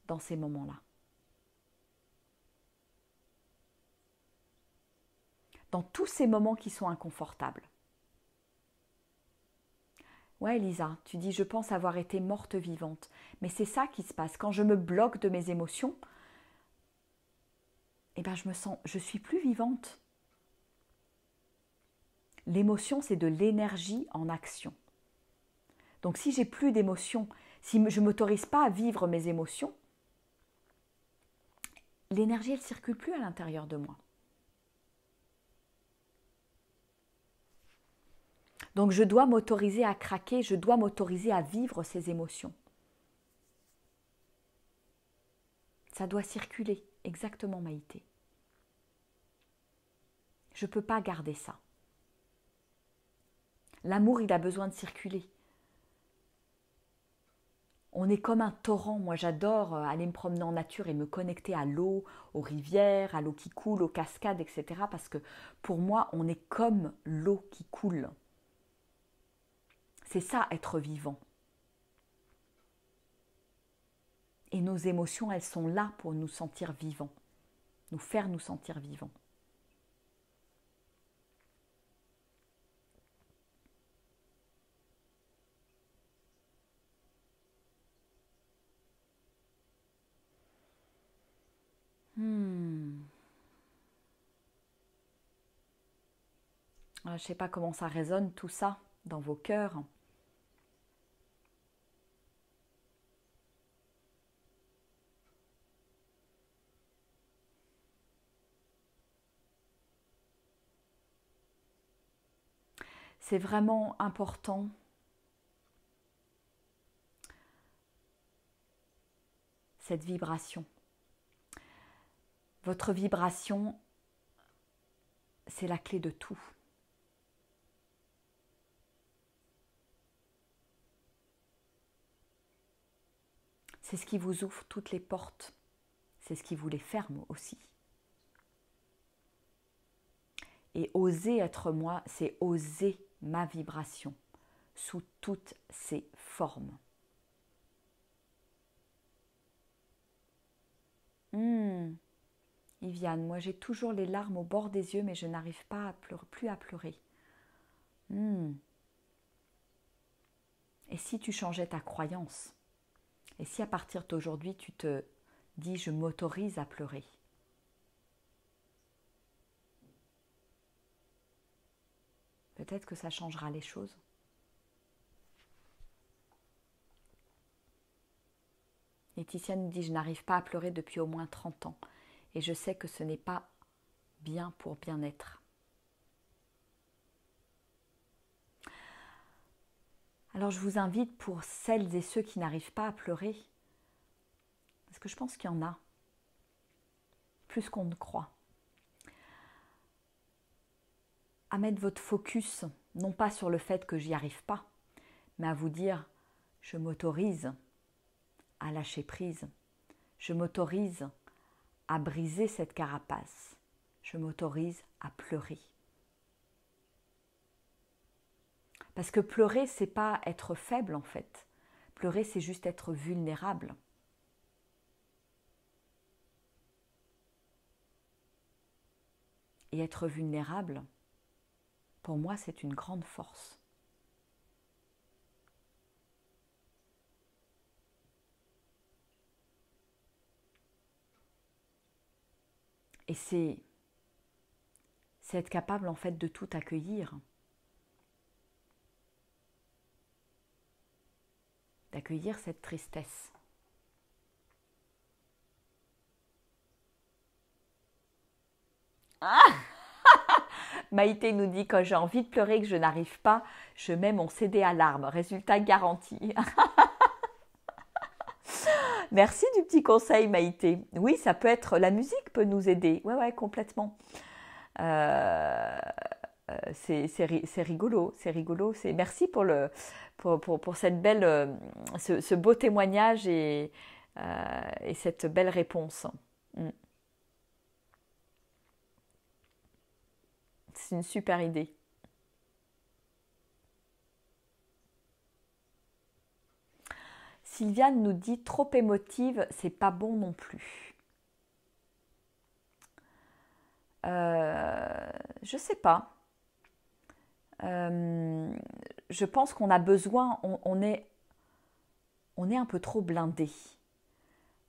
dans ces moments-là. Dans tous ces moments qui sont inconfortables. Ouais, Lisa, tu dis je pense avoir été morte vivante. Mais c'est ça qui se passe. Quand je me bloque de mes émotions, eh ben je suis plus vivante. L'émotion, c'est de l'énergie en action. Donc si j'ai plus d'émotions, si je ne m'autorise pas à vivre mes émotions, l'énergie, elle ne circule plus à l'intérieur de moi. Donc je dois m'autoriser à craquer, je dois m'autoriser à vivre ces émotions. Ça doit circuler, exactement Maïté. Je ne peux pas garder ça. L'amour, il a besoin de circuler. On est comme un torrent. Moi, j'adore aller me promener en nature et me connecter à l'eau, aux rivières, à l'eau qui coule, aux cascades, etc. Parce que pour moi, on est comme l'eau qui coule. C'est ça, être vivant. Et nos émotions, elles sont là pour nous sentir vivants, nous faire nous sentir vivants. Je ne sais pas comment ça résonne tout ça dans vos cœurs. c'est vraiment important cette vibration. Votre vibration, c'est la clé de tout. C'est ce qui vous ouvre toutes les portes. C'est ce qui vous les ferme aussi. Et oser être moi, c'est oser ma vibration sous toutes ses formes. Yviane, moi j'ai toujours les larmes au bord des yeux, mais je n'arrive pas à plus à pleurer. Et si tu changeais ta croyance? Et si à partir d'aujourd'hui tu te dis je m'autorise à pleurer? Peut-être que ça changera les choses. Laetitia nous dit je n'arrive pas à pleurer depuis au moins 30 ans et je sais que ce n'est pas bien pour bien-être. Alors je vous invite pour celles et ceux qui n'arrivent pas à pleurer, parce que je pense qu'il y en a, plus qu'on ne croit, à mettre votre focus, non pas sur le fait que j'y arrive pas, mais à vous dire, je m'autorise à lâcher prise, je m'autorise à briser cette carapace, je m'autorise à pleurer. Parce que pleurer, c'est pas être faible en fait. Pleurer, c'est juste être vulnérable. Et être vulnérable, pour moi, c'est une grande force. Et c'est être capable en fait de tout accueillir. D'accueillir cette tristesse. Ah Maïté nous dit quand j'ai envie de pleurer et que je n'arrive pas, je mets mon CD à larmes. Résultat garanti. Merci du petit conseil Maïté. Oui, ça peut être, la musique peut nous aider. Ouais, complètement. C'est rigolo, c'est rigolo. Merci pour cette belle, ce beau témoignage et cette belle réponse. C'est une super idée. Sylviane nous dit trop émotive, c'est pas bon non plus. Je sais pas. Je pense qu'on a besoin, on est un peu trop blindé.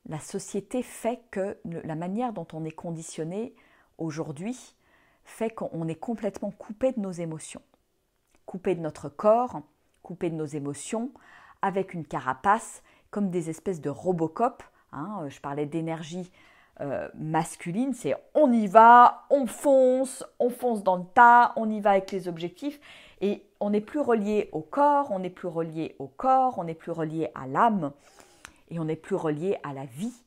La société fait que la manière dont on est conditionné aujourd'hui fait qu'on est complètement coupé de nos émotions, coupé de notre corps, coupé de nos émotions, avec une carapace, comme des espèces de Robocop. Je parlais d'énergie masculine, c'est on y va, on fonce dans le tas, on y va avec les objectifs, et on n'est plus relié au corps, on n'est plus relié au corps, on n'est plus relié à l'âme, et on n'est plus relié à la vie.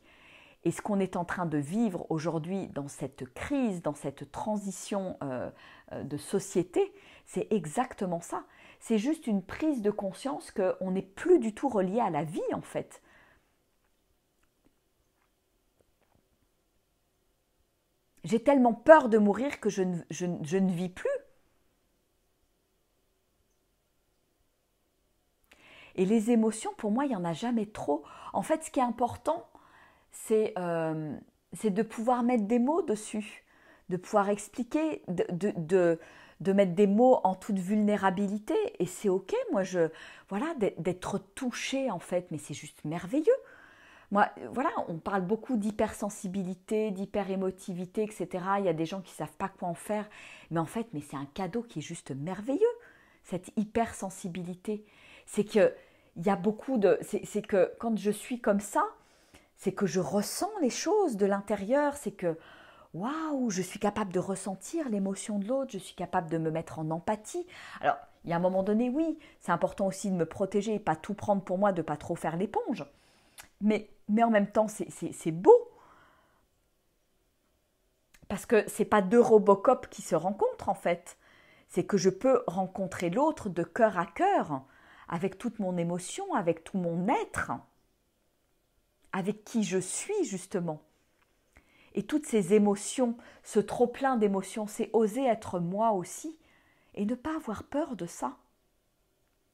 Et ce qu'on est en train de vivre aujourd'hui dans cette crise, dans cette transition de société, c'est exactement ça. C'est juste une prise de conscience qu'on n'est plus du tout relié à la vie en fait. J'ai tellement peur de mourir que je ne vis plus. Et les émotions, pour moi, il n'y en a jamais trop. En fait, ce qui est important, c'est de pouvoir mettre des mots dessus, de pouvoir expliquer, de mettre des mots en toute vulnérabilité. Et c'est ok, moi, d'être touchée, en fait, mais c'est juste merveilleux. Moi, voilà, on parle beaucoup d'hypersensibilité, d'hyperémotivité, etc. Il y a des gens qui ne savent pas quoi en faire. Mais en fait, c'est un cadeau qui est juste merveilleux, cette hypersensibilité. C'est que il y a beaucoup de... C'est que quand je suis comme ça, c'est que je ressens les choses de l'intérieur. C'est que, waouh, je suis capable de ressentir l'émotion de l'autre. Je suis capable de me mettre en empathie. Alors, Il y a un moment donné, oui, c'est important aussi de me protéger, pas tout prendre pour moi, de pas trop faire l'éponge. Mais en même temps, c'est beau. Parce que c'est pas deux Robocop qui se rencontrent en fait. C'est que je peux rencontrer l'autre de cœur à cœur, avec toute mon émotion, avec tout mon être, avec qui je suis justement. Et toutes ces émotions, ce trop-plein d'émotions, c'est oser être moi aussi et ne pas avoir peur de ça.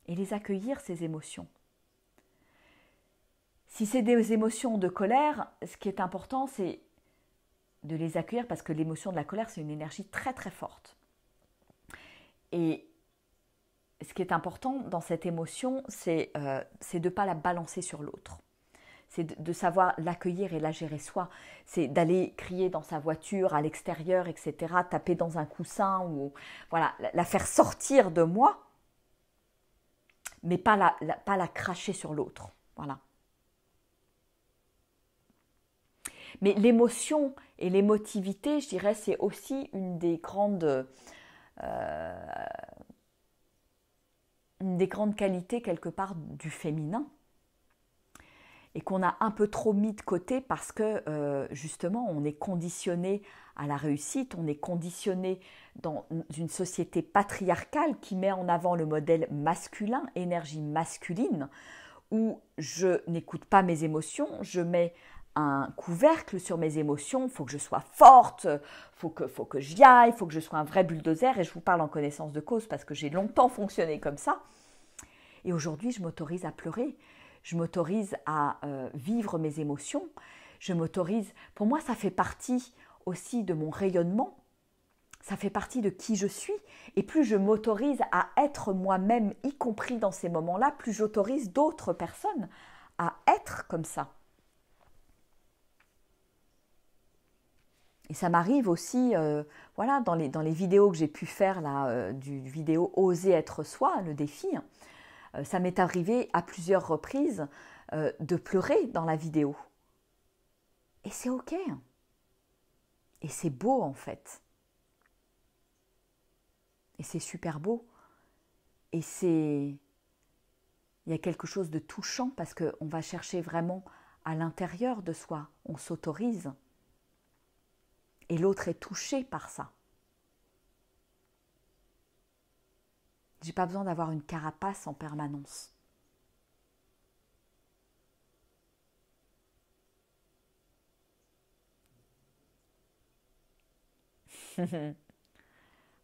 Et les accueillir, ces émotions. Si c'est des émotions de colère, ce qui est important, c'est de les accueillir parce que l'émotion de la colère, c'est une énergie très très forte. Et ce qui est important dans cette émotion, c'est de ne pas la balancer sur l'autre. C'est de savoir l'accueillir et la gérer soi. C'est d'aller crier dans sa voiture, à l'extérieur, etc., taper dans un coussin, ou voilà, la faire sortir de moi, mais pas la cracher sur l'autre. Voilà. Mais l'émotion et l'émotivité, je dirais, c'est aussi une des grandes qualités quelque part du féminin et qu'on a un peu trop mis de côté parce que justement on est conditionné à la réussite, on est conditionné dans une société patriarcale qui met en avant le modèle masculin, énergie masculine, où je n'écoute pas mes émotions, je mets un couvercle sur mes émotions, il faut que je sois forte, faut que j'y aille, il faut que je sois un vrai bulldozer, et je vous parle en connaissance de cause parce que j'ai longtemps fonctionné comme ça. Et aujourd'hui, je m'autorise à pleurer, je m'autorise à vivre mes émotions, je m'autorise, pour moi ça fait partie aussi de mon rayonnement, ça fait partie de qui je suis, et plus je m'autorise à être moi-même, y compris dans ces moments-là, plus j'autorise d'autres personnes à être comme ça. Et ça m'arrive aussi, voilà, dans les vidéos que j'ai pu faire là, du vidéo Oser être soi, le défi, ça m'est arrivé à plusieurs reprises de pleurer dans la vidéo. Et c'est ok. Et c'est beau en fait. Et c'est super beau. Et il y a quelque chose de touchant parce qu'on va chercher vraiment à l'intérieur de soi. On s'autorise. Et l'autre est touché par ça. J'ai pas besoin d'avoir une carapace en permanence.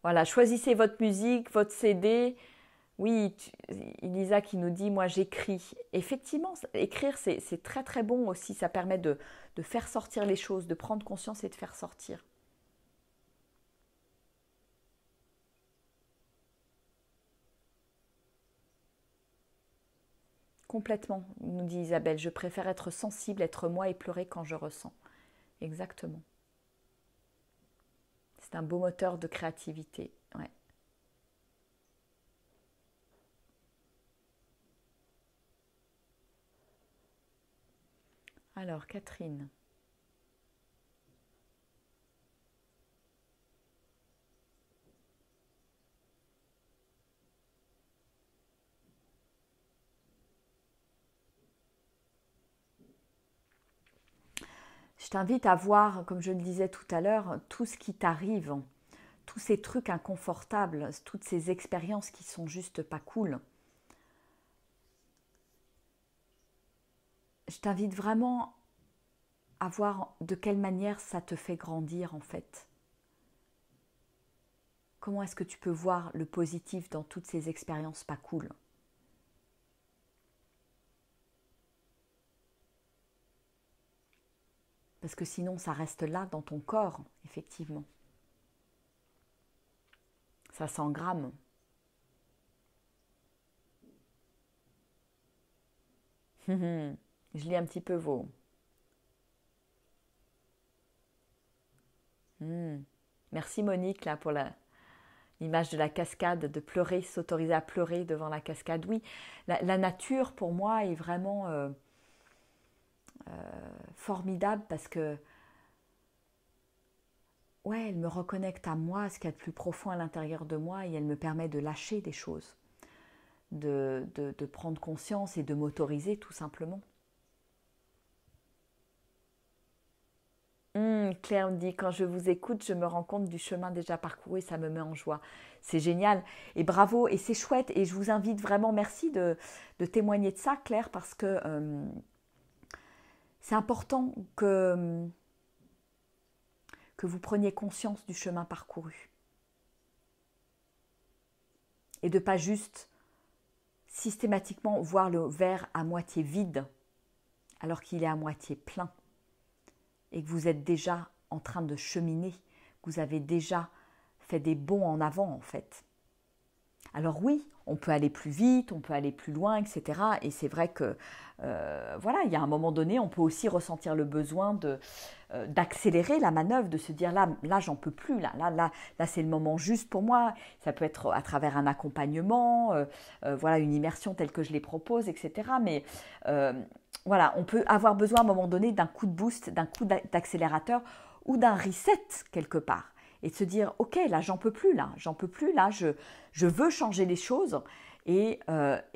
Voilà, choisissez votre musique, votre CD. Oui, Elisa qui nous dit, moi j'écris. Effectivement, écrire c'est très très bon aussi, ça permet de faire sortir les choses, de prendre conscience et de faire sortir. Complètement, nous dit Isabelle, je préfère être sensible, être moi et pleurer quand je ressens. Exactement. C'est un beau moteur de créativité. Ouais. Alors, Catherine. Je t'invite à voir, comme je le disais tout à l'heure, tout ce qui t'arrive, tous ces trucs inconfortables, toutes ces expériences qui sont juste pas cool. Je t'invite vraiment à voir de quelle manière ça te fait grandir en fait. Comment est-ce que tu peux voir le positif dans toutes ces expériences pas cool? Parce que sinon, ça reste là dans ton corps, effectivement. Ça s'engramme. Je lis un petit peu vos. Merci Monique là pour l'image de la cascade, de pleurer, s'autoriser à pleurer devant la cascade. Oui, la nature pour moi est vraiment formidable parce que ouais, elle me reconnecte à moi, ce qu'il y a de plus profond à l'intérieur de moi, et elle me permet de lâcher des choses. de prendre conscience et de m'autoriser tout simplement. Claire me dit, quand je vous écoute, je me rends compte du chemin déjà parcouru et ça me met en joie. C'est génial et bravo et c'est chouette et je vous invite vraiment, merci de témoigner de ça Claire parce que c'est important que vous preniez conscience du chemin parcouru et de pas juste systématiquement voir le verre à moitié vide alors qu'il est à moitié plein et que vous êtes déjà en train de cheminer, que vous avez déjà fait des bonds en avant en fait. Alors oui, on peut aller plus vite, on peut aller plus loin, etc. Et c'est vrai que, voilà, il y a un moment donné, on peut aussi ressentir le besoin d'accélérer la manœuvre, de se dire là j'en peux plus, là c'est le moment juste pour moi. Ça peut être à travers un accompagnement, voilà, une immersion telle que je les propose, etc. Mais voilà, on peut avoir besoin à un moment donné d'un coup de boost, d'un coup d'accélérateur ou d'un reset quelque part. Et de se dire, ok, là, j'en peux plus, je veux changer les choses et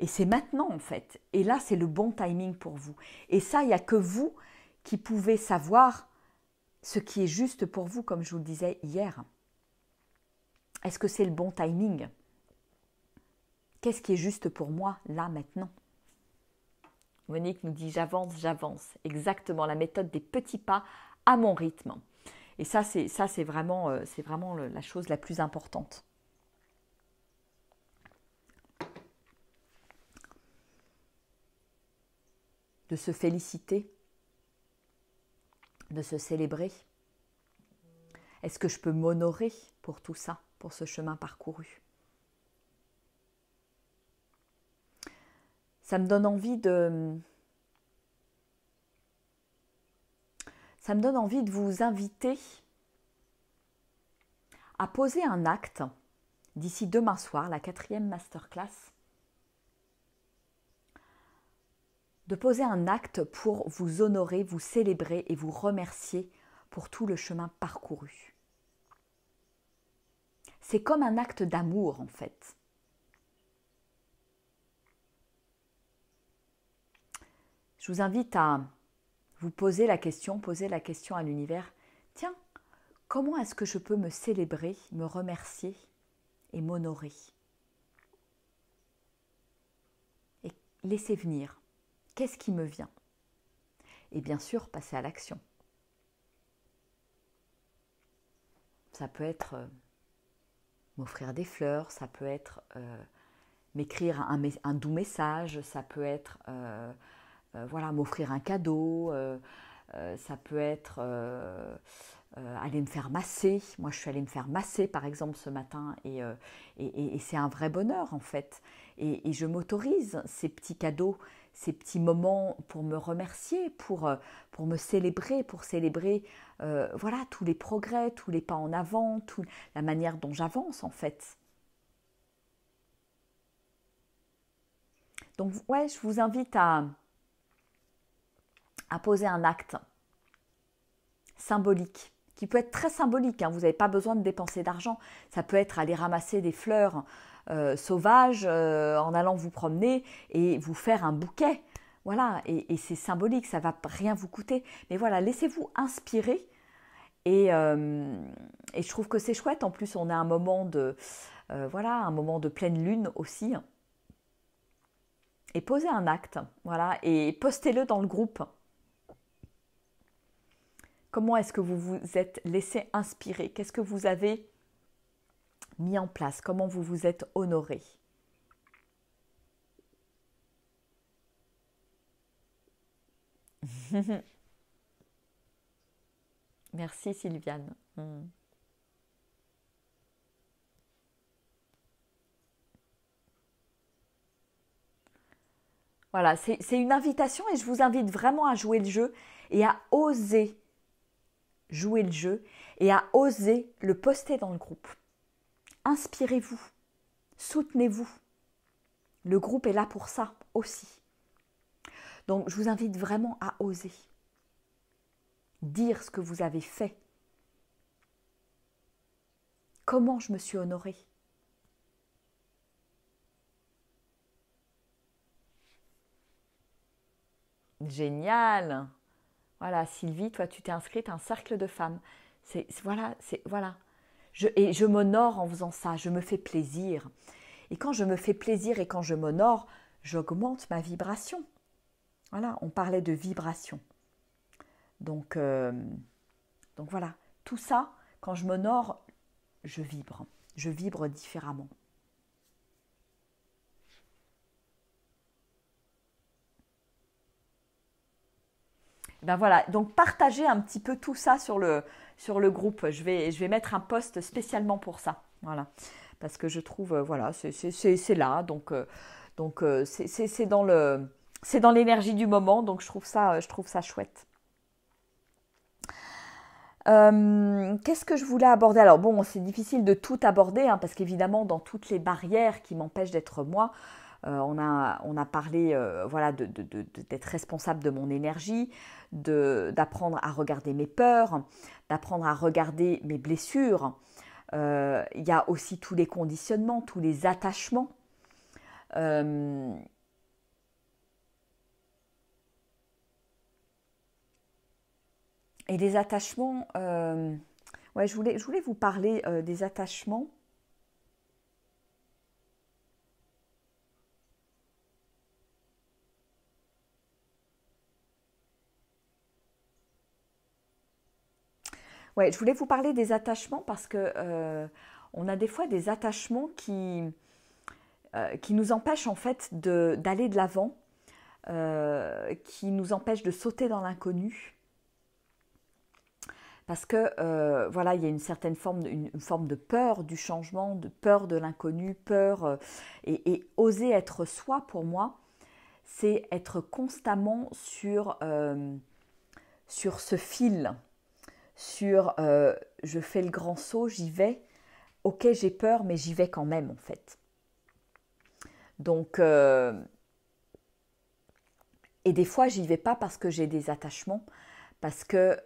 c'est maintenant en fait. Et là, c'est le bon timing pour vous. Et ça, il n'y a que vous qui pouvez savoir ce qui est juste pour vous, comme je vous le disais hier. Est-ce que c'est le bon timing? Qu'est-ce qui est juste pour moi, là, maintenant? Monique nous dit, j'avance, j'avance. Exactement, la méthode des petits pas à mon rythme. Et ça, c'est vraiment la chose la plus importante. De se féliciter, de se célébrer. Est-ce que je peux m'honorer pour tout ça, pour ce chemin parcouru? Ça me donne envie de vous inviter à poser un acte d'ici demain soir, la 4e masterclass, de poser un acte pour vous honorer, vous célébrer et vous remercier pour tout le chemin parcouru. C'est comme un acte d'amour en fait. Je vous invite à vous poser la question à l'univers. Tiens, comment est-ce que je peux me célébrer, me remercier et m'honorer? Et laisser venir. Qu'est-ce qui me vient? Et bien sûr, passer à l'action. Ça peut être m'offrir des fleurs, ça peut être m'écrire un doux message, ça peut être voilà, m'offrir un cadeau, ça peut être aller me faire masser. Moi, je suis allée me faire masser, par exemple, ce matin, et c'est un vrai bonheur, en fait. Et je m'autorise ces petits cadeaux, ces petits moments pour me remercier, pour me célébrer, pour célébrer voilà, tous les progrès, tous les pas en avant, toute la manière dont j'avance, en fait. Donc, ouais, je vous invite à poser un acte symbolique, qui peut être très symbolique, hein. Vous n'avez pas besoin de dépenser d'argent. Ça peut être aller ramasser des fleurs sauvages en allant vous promener et vous faire un bouquet. Voilà, et c'est symbolique, ça ne va rien vous coûter. Mais voilà, laissez-vous inspirer. Et je trouve que c'est chouette. En plus, on a un moment voilà, un moment de pleine lune aussi. Et posez un acte, voilà, et postez-le dans le groupe. Comment est-ce que vous vous êtes laissé inspirer? Qu'est-ce que vous avez mis en place? Comment vous vous êtes honoré? Merci Sylviane. Voilà, c'est une invitation et je vous invite vraiment à jouer le jeu et à oser jouer le jeu et à oser le poster dans le groupe. Inspirez-vous, soutenez-vous. Le groupe est là pour ça aussi. Donc je vous invite vraiment à oser dire ce que vous avez fait. Comment je me suis honorée? Génial. Voilà, Sylvie, toi, tu t'es inscrite à un cercle de femmes. Voilà. Et je m'honore en faisant ça. Je me fais plaisir. Et quand je me fais plaisir et quand je m'honore, j'augmente ma vibration. Voilà, on parlait de vibration. Donc, euh, donc voilà, tout ça, quand je m'honore, je vibre. Je vibre différemment. Ben voilà, donc partagez un petit peu tout ça sur le groupe. Je vais mettre un post spécialement pour ça. Voilà. Parce que je trouve, voilà, c'est là. C'est dans c'est dans l'énergie du moment. Donc je trouve ça chouette. Qu'est-ce que je voulais aborder? Alors bon, c'est difficile de tout aborder, hein, parce qu'évidemment, dans toutes les barrières qui m'empêchent d'être moi, on a parlé voilà, d'être responsable de mon énergie, d'apprendre à regarder mes peurs, d'apprendre à regarder mes blessures. Il y a aussi tous les conditionnements, tous les attachements. Euh, et les attachements, ouais, je voulais vous parler des attachements. Ouais, je voulais vous parler des attachements parce que on a des fois des attachements qui nous empêchent en fait d'aller de l'avant, qui nous empêchent de sauter dans l'inconnu. Parce que voilà, il y a une certaine forme, une forme de peur du changement, de peur de l'inconnu, peur et oser être soi pour moi, c'est être constamment sur ce fil, sur je fais le grand saut, j'y vais. Ok, j'ai peur, mais j'y vais quand même en fait. Donc, et des fois, j'y vais pas parce que j'ai des attachements, parce que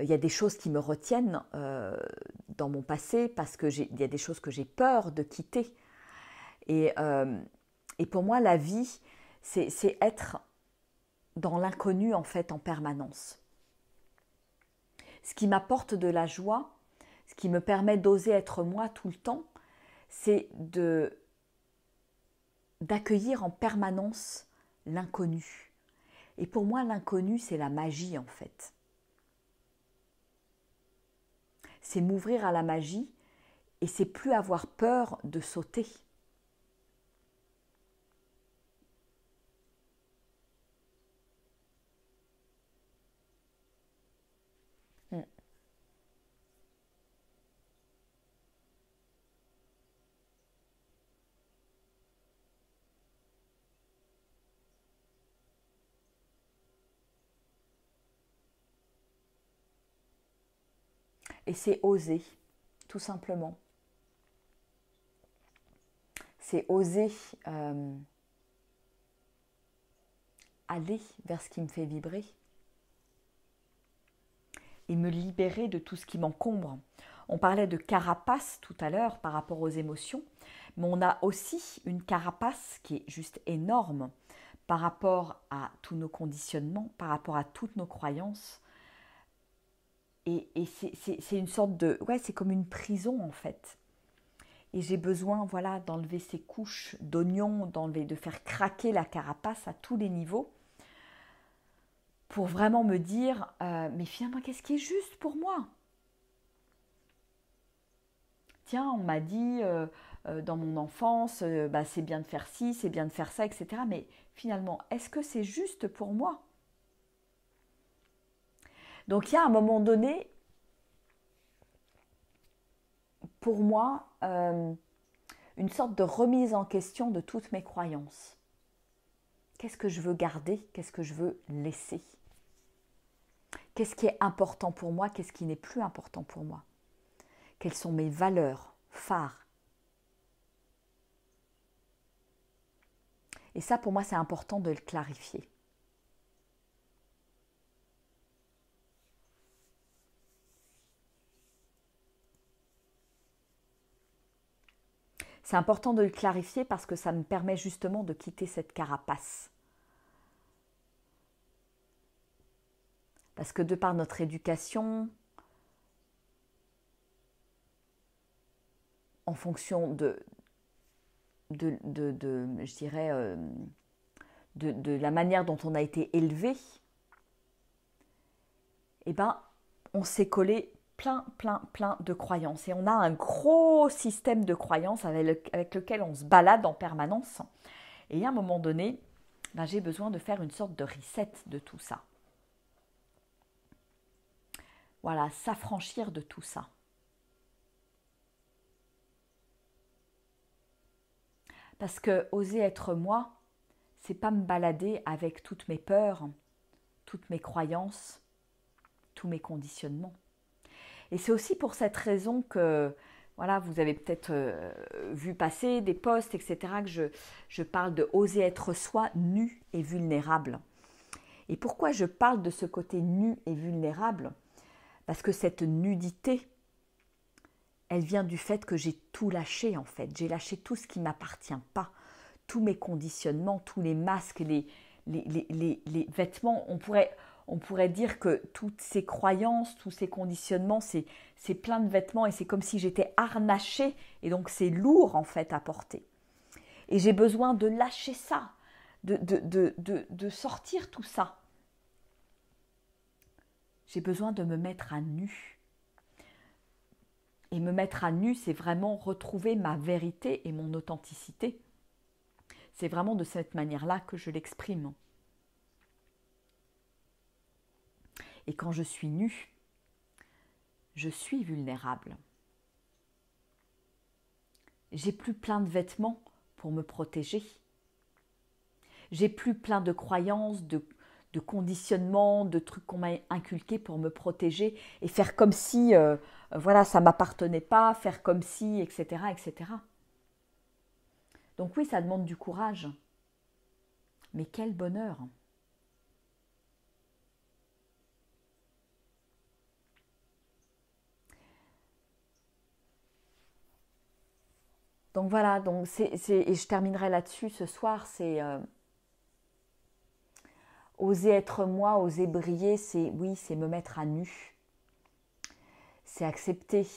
il y a des choses qui me retiennent dans mon passé, parce que il y a des choses que j'ai peur de quitter. Et, euh, et pour moi, la vie, c'est être dans l'inconnu en fait en permanence. Ce qui m'apporte de la joie, ce qui me permet d'oser être moi tout le temps, c'est d'accueillir en permanence l'inconnu. Et pour moi, l'inconnu, c'est la magie en fait. C'est m'ouvrir à la magie et c'est plus avoir peur de sauter. Mm. Et c'est oser, tout simplement. C'est oser aller vers ce qui me fait vibrer et me libérer de tout ce qui m'encombre. On parlait de carapace tout à l'heure par rapport aux émotions, mais on a aussi une carapace qui est juste énorme par rapport à tous nos conditionnements, par rapport à toutes nos croyances. Et c'est une sorte de... Ouais, c'est comme une prison en fait. Et j'ai besoin, voilà, d'enlever ces couches d'oignons, de faire craquer la carapace à tous les niveaux pour vraiment me dire, mais finalement, qu'est-ce qui est juste pour moi? Tiens, on m'a dit dans mon enfance, bah, c'est bien de faire ci, c'est bien de faire ça, etc. Mais finalement, est-ce que c'est juste pour moi? Donc il y a un moment donné, pour moi, une sorte de remise en question de toutes mes croyances. Qu'est-ce que je veux garder? Qu'est-ce que je veux laisser? Qu'est-ce qui est important pour moi? Qu'est-ce qui n'est plus important pour moi? Quelles sont mes valeurs phares? Et ça, pour moi, c'est important de le clarifier. C'est important de le clarifier parce que ça me permet justement de quitter cette carapace. Parce que de par notre éducation, en fonction je dirais, de la manière dont on a été élevé, eh ben, on s'est collé plein de croyances. Et on a un gros système de croyances avec lequel on se balade en permanence. Et à un moment donné, ben, j'ai besoin de faire une sorte de reset de tout ça. Voilà, s'affranchir de tout ça. Parce que oser être moi, c'est pas me balader avec toutes mes peurs, toutes mes croyances, tous mes conditionnements. Et c'est aussi pour cette raison que, voilà, vous avez peut-être vu passer des posts, etc., que je parle de oser être soi, nu et vulnérable. Et pourquoi je parle de ce côté nu et vulnérable? Parce que cette nudité, elle vient du fait que j'ai tout lâché en fait. J'ai lâché tout ce qui ne m'appartient pas. Tous mes conditionnements, tous les masques, les vêtements. On pourrait dire que toutes ces croyances, tous ces conditionnements, c'est plein de vêtements et c'est comme si j'étais harnachée et donc c'est lourd en fait à porter. Et j'ai besoin de lâcher ça, de sortir tout ça. J'ai besoin de me mettre à nu. Et me mettre à nu, c'est vraiment retrouver ma vérité et mon authenticité. C'est vraiment de cette manière-là que je l'exprime. Et quand je suis nue, je suis vulnérable. J'ai plus plein de vêtements pour me protéger. J'ai plus plein de croyances, de conditionnements, de trucs qu'on m'a inculqués pour me protéger et faire comme si voilà, ça ne m'appartenait pas, faire comme si, etc., etc. Donc oui, ça demande du courage. Mais quel bonheur! Donc voilà, donc et je terminerai là-dessus ce soir, c'est oser être moi, oser briller, c'est me mettre à nu. C'est accepter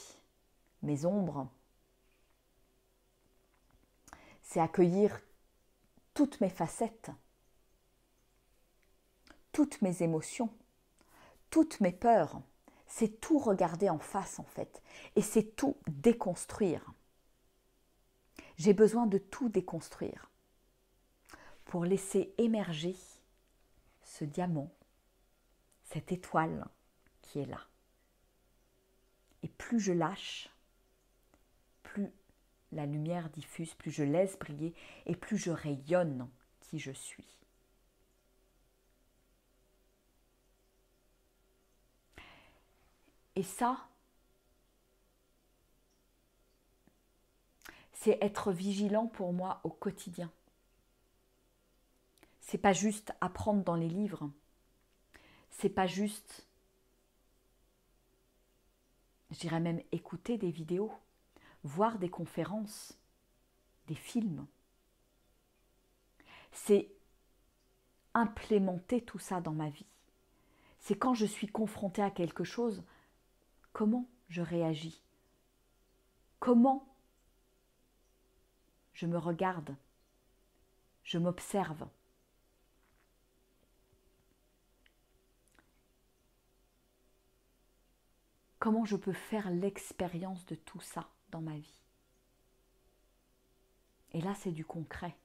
mes ombres. C'est accueillir toutes mes facettes, toutes mes émotions, toutes mes peurs. C'est tout regarder en face en fait. Et c'est tout déconstruire. J'ai besoin de tout déconstruire pour laisser émerger ce diamant, cette étoile qui est là. Et plus je lâche, plus la lumière diffuse, plus je laisse briller et plus je rayonne qui je suis. Et ça, c'est être vigilant pour moi au quotidien. C'est pas juste apprendre dans les livres. C'est pas juste, je dirais même écouter des vidéos, voir des conférences, des films. C'est implémenter tout ça dans ma vie. C'est quand je suis confrontée à quelque chose, comment je réagis, comment je me regarde, je m'observe. Comment je peux faire l'expérience de tout ça dans ma vie. Et là, c'est du concret.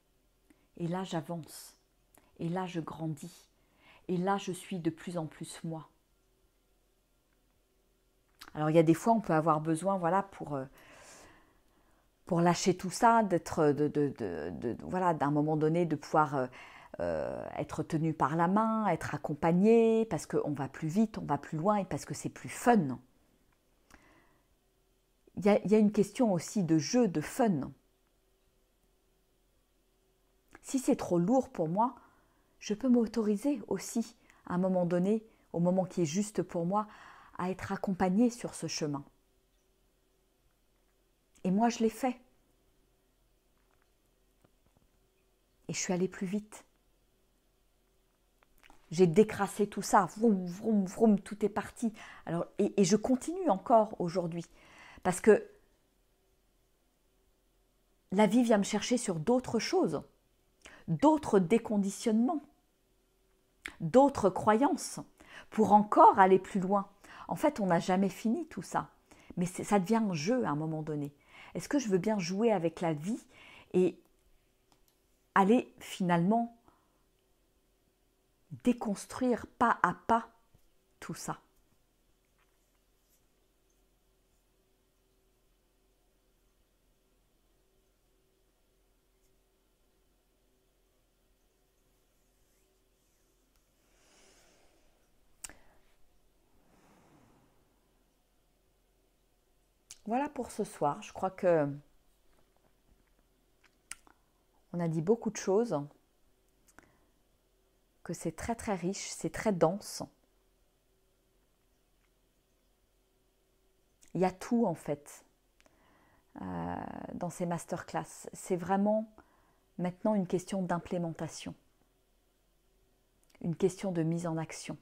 Et là, j'avance. Et là, je grandis. Et là, je suis de plus en plus moi. Alors, il y a des fois, on peut avoir besoin, voilà, pour lâcher tout ça, voilà, d'un moment donné, de pouvoir être tenu par la main, être accompagné, parce qu'on va plus vite, on va plus loin, et parce que c'est plus fun. Il y a une question aussi de jeu, de fun. Si c'est trop lourd pour moi, je peux m'autoriser aussi, à un moment donné, au moment qui est juste pour moi, à être accompagnée sur ce chemin. Et moi, je l'ai fait. Et je suis allée plus vite. J'ai décrassé tout ça, vroom, vroom, vroom, tout est parti. Alors, et je continue encore aujourd'hui. Parce que la vie vient me chercher sur d'autres choses, d'autres déconditionnements, d'autres croyances, pour encore aller plus loin. En fait, on n'a jamais fini tout ça. Mais ça devient un jeu à un moment donné. Est-ce que je veux bien jouer avec la vie et aller finalement déconstruire pas à pas tout ça? Voilà pour ce soir. Je crois que on a dit beaucoup de choses, que c'est très très riche, c'est très dense. Il y a tout en fait dans ces masterclass. C'est vraiment maintenant une question d'implémentation, une question de mise en action,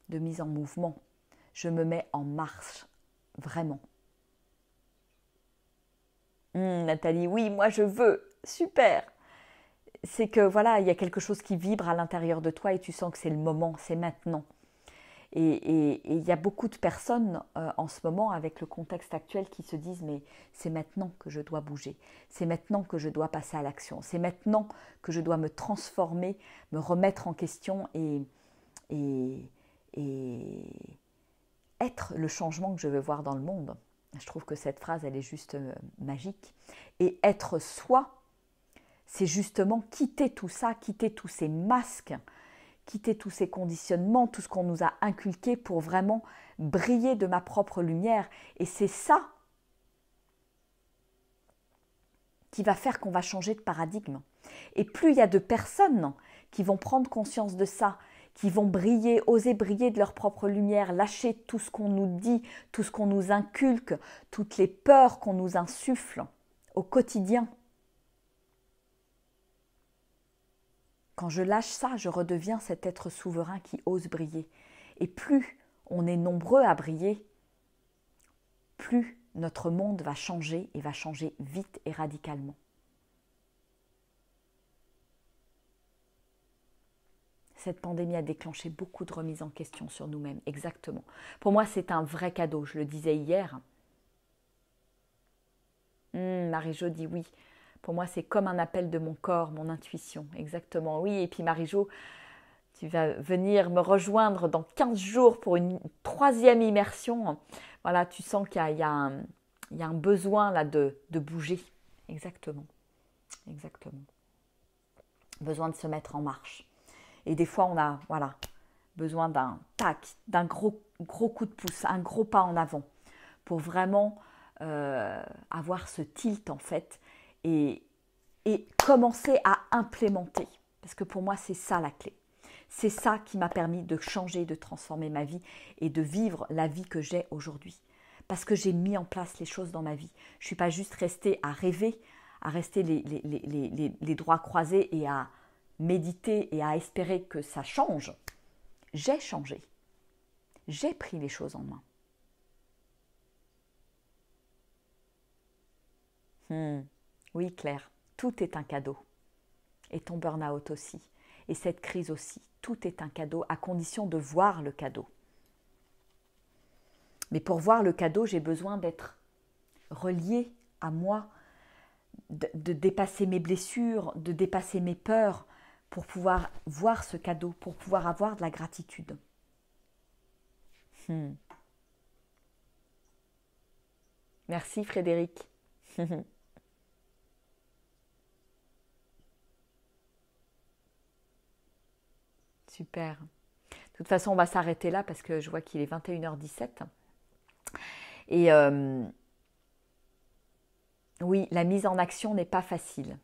de mise en mouvement. Je me mets en marche, vraiment. Nathalie, oui, moi je veux, super. C'est que voilà, il y a quelque chose qui vibre à l'intérieur de toi et tu sens que c'est le moment, c'est maintenant. Et il y a beaucoup de personnes en ce moment, avec le contexte actuel, qui se disent mais c'est maintenant que je dois bouger, c'est maintenant que je dois passer à l'action, c'est maintenant que je dois me transformer, me remettre en question et être le changement que je veux voir dans le monde. Je trouve que cette phrase, elle est juste magique. Et être soi, c'est justement quitter tout ça, quitter tous ces masques, quitter tous ces conditionnements, tout ce qu'on nous a inculqué pour vraiment briller de ma propre lumière. Et c'est ça qui va faire qu'on va changer de paradigme. Et plus il y a de personnes qui vont prendre conscience de ça, qui vont briller, oser briller de leur propre lumière, lâcher tout ce qu'on nous dit, tout ce qu'on nous inculque, toutes les peurs qu'on nous insuffle au quotidien. Quand je lâche ça, je redeviens cet être souverain qui ose briller. Et plus on est nombreux à briller, plus notre monde va changer et va changer vite et radicalement. Cette pandémie a déclenché beaucoup de remises en question sur nous-mêmes, exactement. Pour moi, c'est un vrai cadeau, je le disais hier. Marie-Jo dit oui. Pour moi, c'est comme un appel de mon corps, mon intuition, exactement. Oui, et puis Marie-Jo, tu vas venir me rejoindre dans 15 jours pour une troisième immersion. Voilà, tu sens qu'il y a un besoin là de bouger. Exactement. Exactement. Besoin de se mettre en marche. Et des fois, on a besoin d'un gros coup de pouce, un gros pas en avant pour vraiment avoir ce tilt en fait et commencer à implémenter. Parce que pour moi, c'est ça la clé. C'est ça qui m'a permis de changer, de transformer ma vie et de vivre la vie que j'ai aujourd'hui. Parce que j'ai mis en place les choses dans ma vie. Je ne suis pas juste restée à rêver, à rester les doigts croisés et à méditer et à espérer que ça change. J'ai changé. J'ai pris les choses en main. Oui, Claire, tout est un cadeau. Et ton burn-out aussi. Et cette crise aussi. Tout est un cadeau à condition de voir le cadeau. Mais pour voir le cadeau, j'ai besoin d'être reliée à moi, de dépasser mes blessures, de dépasser mes peurs pour pouvoir voir ce cadeau, pour pouvoir avoir de la gratitude. Merci Frédéric. Super. De toute façon, on va s'arrêter là parce que je vois qu'il est 21h17. Et oui, la mise en action n'est pas facile.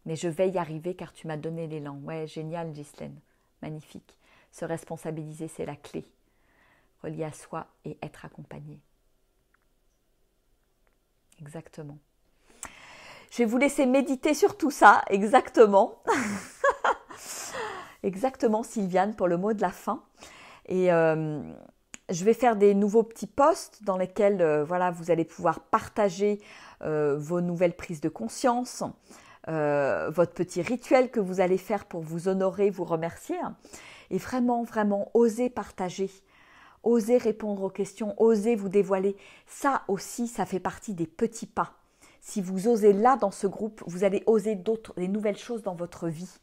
Mais je vais y arriver car tu m'as donné l'élan. Ouais, génial Ghislaine. Magnifique. Se responsabiliser, c'est la clé. Relier à soi et être accompagné. Exactement. Je vais vous laisser méditer sur tout ça, exactement. Exactement, Sylviane, pour le mot de la fin. Et je vais faire des nouveaux petits posts dans lesquels voilà, vous allez pouvoir partager vos nouvelles prises de conscience, votre petit rituel que vous allez faire pour vous honorer, vous remercier. Et vraiment, vraiment, osez partager, osez répondre aux questions, osez vous dévoiler. Ça aussi, ça fait partie des petits pas. Si vous osez là dans ce groupe, vous allez oser des nouvelles choses dans votre vie.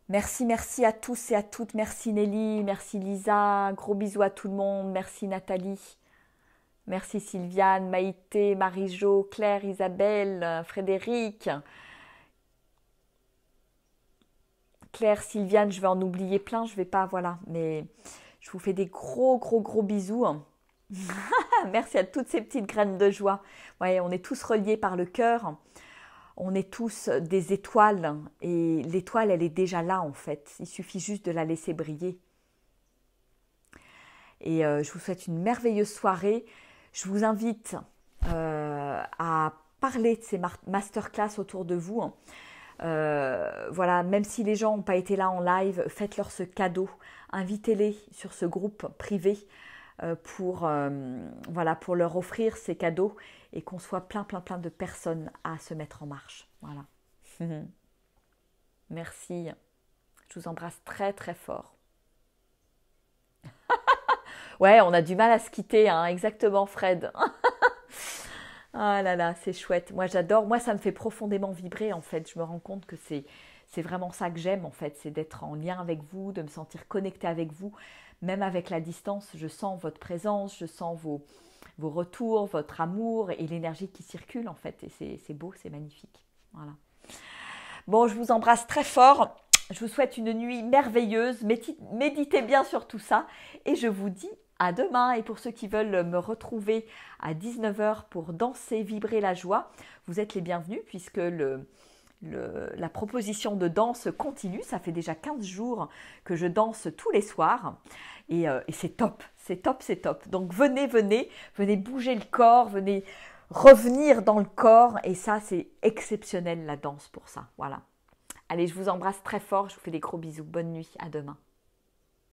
Merci, merci à tous et à toutes. Merci Nelly, merci Lisa. Gros bisous à tout le monde. Merci Nathalie. Merci Sylviane, Maïté, Marie-Jo, Claire, Isabelle, Frédéric. Claire, Sylviane, je vais en oublier plein, je vais pas, voilà. Mais je vous fais des gros, gros, gros bisous. Merci à toutes ces petites graines de joie. Ouais, on est tous reliés par le cœur. On est tous des étoiles et l'étoile, elle est déjà là en fait. Il suffit juste de la laisser briller. Et je vous souhaite une merveilleuse soirée. Je vous invite à parler de ces masterclass autour de vous. Voilà, même si les gens n'ont pas été là en live, faites-leur ce cadeau. Invitez-les sur ce groupe privé voilà, pour leur offrir ces cadeaux et qu'on soit plein, plein, plein de personnes à se mettre en marche. Voilà. Merci. Je vous embrasse très, très fort. Ouais, on a du mal à se quitter, hein, exactement, Fred. Ah là là, c'est chouette. Moi, j'adore. Moi, ça me fait profondément vibrer, en fait. Je me rends compte que c'est vraiment ça que j'aime, en fait. C'est d'être en lien avec vous, de me sentir connectée avec vous. Même avec la distance, je sens votre présence, je sens vos retours, votre amour et l'énergie qui circule, en fait. Et c'est beau, c'est magnifique. Voilà. Bon, je vous embrasse très fort. Je vous souhaite une nuit merveilleuse. Méditez bien sur tout ça. Et je vous dis à demain. Et pour ceux qui veulent me retrouver à 19h pour danser, vibrer la joie, vous êtes les bienvenus puisque la proposition de danse continue. Ça fait déjà 15 jours que je danse tous les soirs. Et c'est top, c'est top, c'est top. Donc venez bouger le corps, venez revenir dans le corps. Et ça, c'est exceptionnel la danse pour ça. Voilà. Allez, je vous embrasse très fort. Je vous fais des gros bisous. Bonne nuit. À demain.